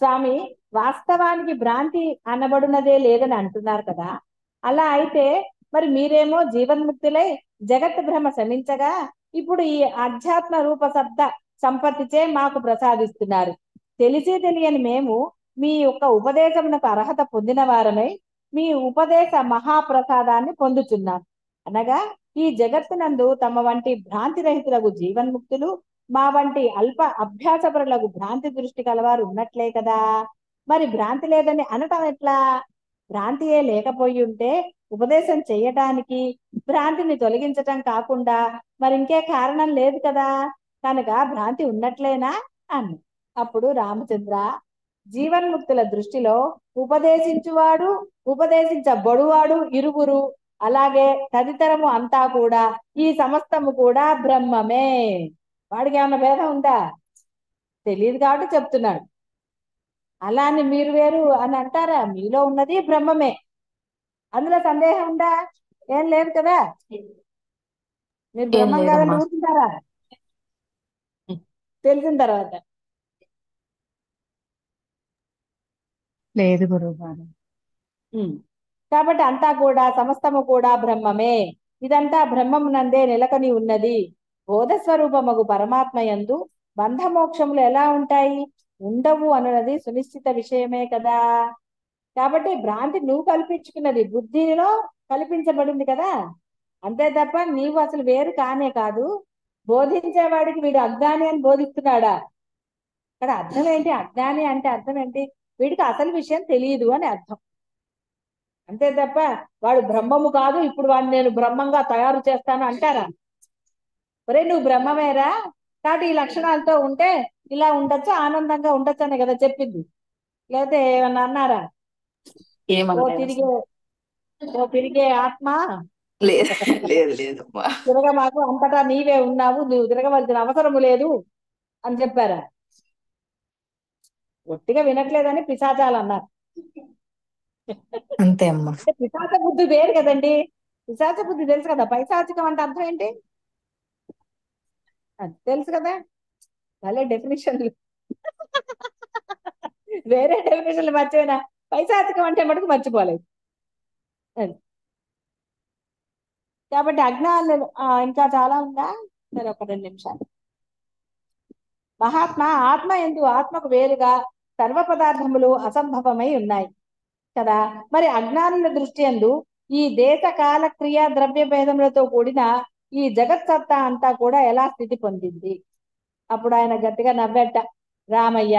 స్వామి, వాస్తవానికి భ్రాంతి అనబడినదే లేదని అంటున్నారు కదా. అలా అయితే మరి మీరేమో జీవన్ముక్తులై జగత్ భ్రమ శమించగా ఇప్పుడు ఈ అధ్యాత్మ రూప శబ్ద సంపత్తిచే మాకు ప్రసాదిస్తున్నారు. తెలిసి తెలియని మేము మీ యొక్క ఉపదేశమునకు అర్హత పొందిన వారమై మీ ఉపదేశ మహాప్రసాదాన్ని పొందుచున్నాం. అనగా ఈ జగత్తునందు తమ వంటి భ్రాంతి రహితులకు జీవన్ముక్తులు, మా వంటి అల్ప అభ్యాసపరులకు భ్రాంతి దృష్టి కలవారు ఉన్నట్లే కదా. మరి భ్రాంతి లేదని అనటం ఎట్లా? భ్రాంతియే లేకపోయి ఉంటే ఉపదేశం చేయటానికి భ్రాంతిని తొలగించటం కాకుండా మరి ఇంకే కారణం లేదు కదా. కనుక భ్రాంతి ఉన్నట్లేనా అని. అప్పుడు రామచంద్ర, జీవన్ముక్తుల దృష్టిలో ఉపదేశించువాడు ఉపదేశించబడువాడు ఇరువురు, అలాగే తదితరము అంతా కూడా ఈ సమస్తము కూడా బ్రహ్మమే. వాడికి ఏమన్నా భేదం ఉందా? తెలియదు కాబట్టి చెప్తున్నాడు. అలా అని మీరు వేరు అని అంటారా? మీలో ఉన్నది బ్రహ్మమే, అందులో సందేహం ఉందా? ఏం లేదు కదా. మీరు బ్రహ్మం కాదని ఊరుకుంటారా తెలిసిన తర్వాత? లేదు గురువు గారు. కాబట్టి అంతా కూడా సమస్తము కూడా బ్రహ్మమే. ఇదంతా బ్రహ్మమునందే నెలకొని ఉన్నది. బోధస్వరూపమగు పరమాత్మ యందు బంధమోక్షములు ఎలా ఉంటాయి? ఉండవు అన్నది సునిశ్చిత విషయమే కదా. కాబట్టి భ్రాంతి నువ్వు కల్పించుకున్నది, బుద్ధిలో కల్పించబడింది కదా, అంతే తప్ప నీవు అసలు వేరు కానే కాదు. బోధించేవాడికి వీడు అజ్ఞాని అని బోధిస్తున్నాడా? ఇక్కడ అర్థం ఏంటి? అజ్ఞాని అంటే అర్థం ఏంటి? వీడికి అసలు విషయం తెలియదు అని అర్థం, అంతే తప్ప వాడు బ్రహ్మము కాదు ఇప్పుడు వాడిని నేను బ్రహ్మంగా తయారు చేస్తాను అంటారా? ఒరే నువ్వు బ్రహ్మమేరా, కాబట్టి ఈ లక్షణాలతో ఉంటే ఇలా ఉండొచ్చు, ఆనందంగా ఉండొచ్చు అనే కదా చెప్పింది. లేకపోతే ఏమన్నా అన్నారా? ఓ తిరిగే ఆత్మ లేదు లేదు లేదమ్మా. తిరగమాకు, అంతటా నీవే ఉన్నావు, నువ్వు తిరగవలసిన అవసరము లేదు అని చెప్పారా? ఒట్టిగా వినట్లేదని పిశాచాలు అన్నారు. అంతే అమ్మా. అంటే పిశాచ బుద్ధి వేరు కదండి. పిశాచ బుద్ధి తెలుసు కదా, పైశాచికం అంటే అర్థం ఏంటి అది తెలుసు కదా. భలే డెఫినేషన్లు. వేరే డెఫినేషన్లు మర్చిపోయినా పైశాచికం అంటే మటుకు మర్చిపోలేదు. అది కాబట్టి అజ్ఞానం ఇంకా చాలా ఉందా? సరే, ఒక 2 నిమిషాలు. మహాత్మ ఆత్మ ఎందు ఆత్మకు వేరుగా సర్వ పదార్థములు అసంభవమై ఉన్నాయి కదా. మరి అజ్ఞానుల దృష్టి యందు ఈ దేశ కాల క్రియా ద్రవ్య భేదములతో కూడిన ఈ జగత్ సత్తా అంతా కూడా ఎలా స్థితి పొందింది? అప్పుడు ఆయన గట్టిగా నవ్వెట్ట. రామయ్య,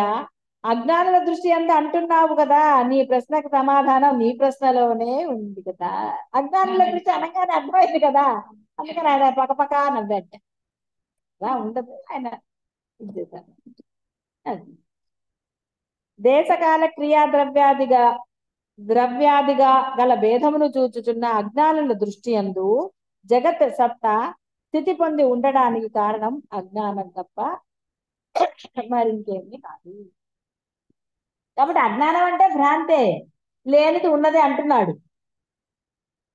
అజ్ఞానుల దృష్టి యందు అంటున్నావు కదా, నీ ప్రశ్నకు సమాధానం నీ ప్రశ్నలోనే ఉంది కదా. అజ్ఞానుల దృష్టి అనగానే అర్థమైంది కదా, అందుకని ఆయన పక్కపక్క నవ్వెట్ట. అలా ఉండదు ఆయన ఇది చేశారు. అది. దేశకాల క్రియా ద్రవ్యాదిగా గల భేదమును చూచుచున్న అజ్ఞానుల దృష్టి యందు జగత్ సత్తా స్థితి పొంది ఉండడానికి కారణం అజ్ఞానం తప్ప మరింకేమీ కాదు. కాబట్టి అజ్ఞానం అంటే భ్రాంతే, లేనిది ఉన్నది అంటున్నాడు.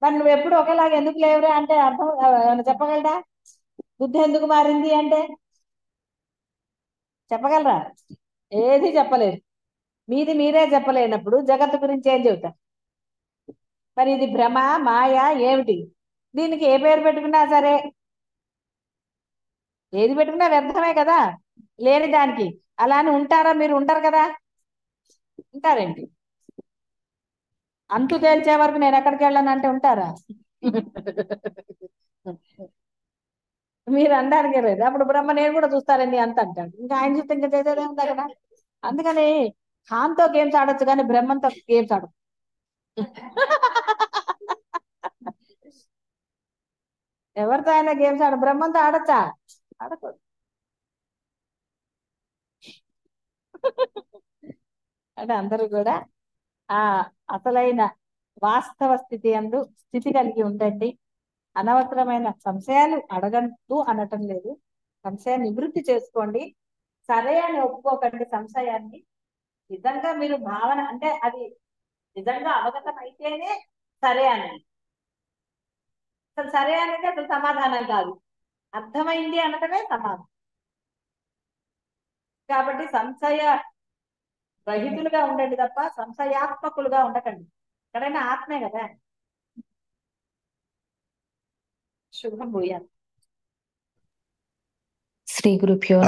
మరి నువ్వు ఎప్పుడు ఒకేలాగా ఎందుకు లేవురా అంటే అర్థం ఏమైనా చెప్పగలరా? బుద్ధి ఎందుకు మారింది అంటే చెప్పగలరా? ఏది చెప్పలేదు. మీది మీరే చెప్పలేనప్పుడు జగత్తు గురించి ఏం చెబుతారు? మరి ఇది భ్రమ, మాయ ఏమిటి? దీనికి ఏ పేరు పెట్టుకున్నా సరే, ఏది పెట్టుకున్నా వ్యర్థమే కదా. లేని దానికి అలా అని ఉంటారా? మీరు ఉంటారు కదా, ఉంటారేంటి? అంతు తేల్చే వరకు నేను ఎక్కడికి వెళ్ళను అంటే ఉంటారా? మీరు అనడానికి లేదు. అప్పుడు బ్రహ్మ నేను కూడా చూస్తారండి అంత అంటాడు. ఇంకా ఆయన చూస్తే ఇంకా చేసేదే ఉందా కదా. అందుకని ఖాన్తో గేమ్స్ ఆడొచ్చు కానీ బ్రహ్మంతో గేమ్స్ ఆడదు. ఎవరితో అయినా గేమ్స్ బ్రహ్మంతో ఆడచ్చా? ఆడకూడదు. అంటే అందరూ కూడా ఆ అసలైన వాస్తవ స్థితి యందు స్థితి కలిగి ఉండండి. అనవసరమైన సంశయాలు అడగద్దు అనటం లేదు, సంశయాన్ని నివృత్తి చేసుకోండి. సరే అని ఒప్పుకోకండి సంశయాన్ని. నిజంగా మీరు భావన అంటే అది నిజంగా అవగతం అయితేనే సరే అని. అసలు సరే అనేది అసలు సమాధానం కాదు, అర్థమైంది అనటమే సమాధానం. కాబట్టి సంశయ రహితులుగా ఉండండి తప్ప సంశయాత్మకులుగా ఉండకండి. ఎక్కడైనా ఆత్మే కదా. శుభం భూయాత్. శ్రీ గురుభ్యో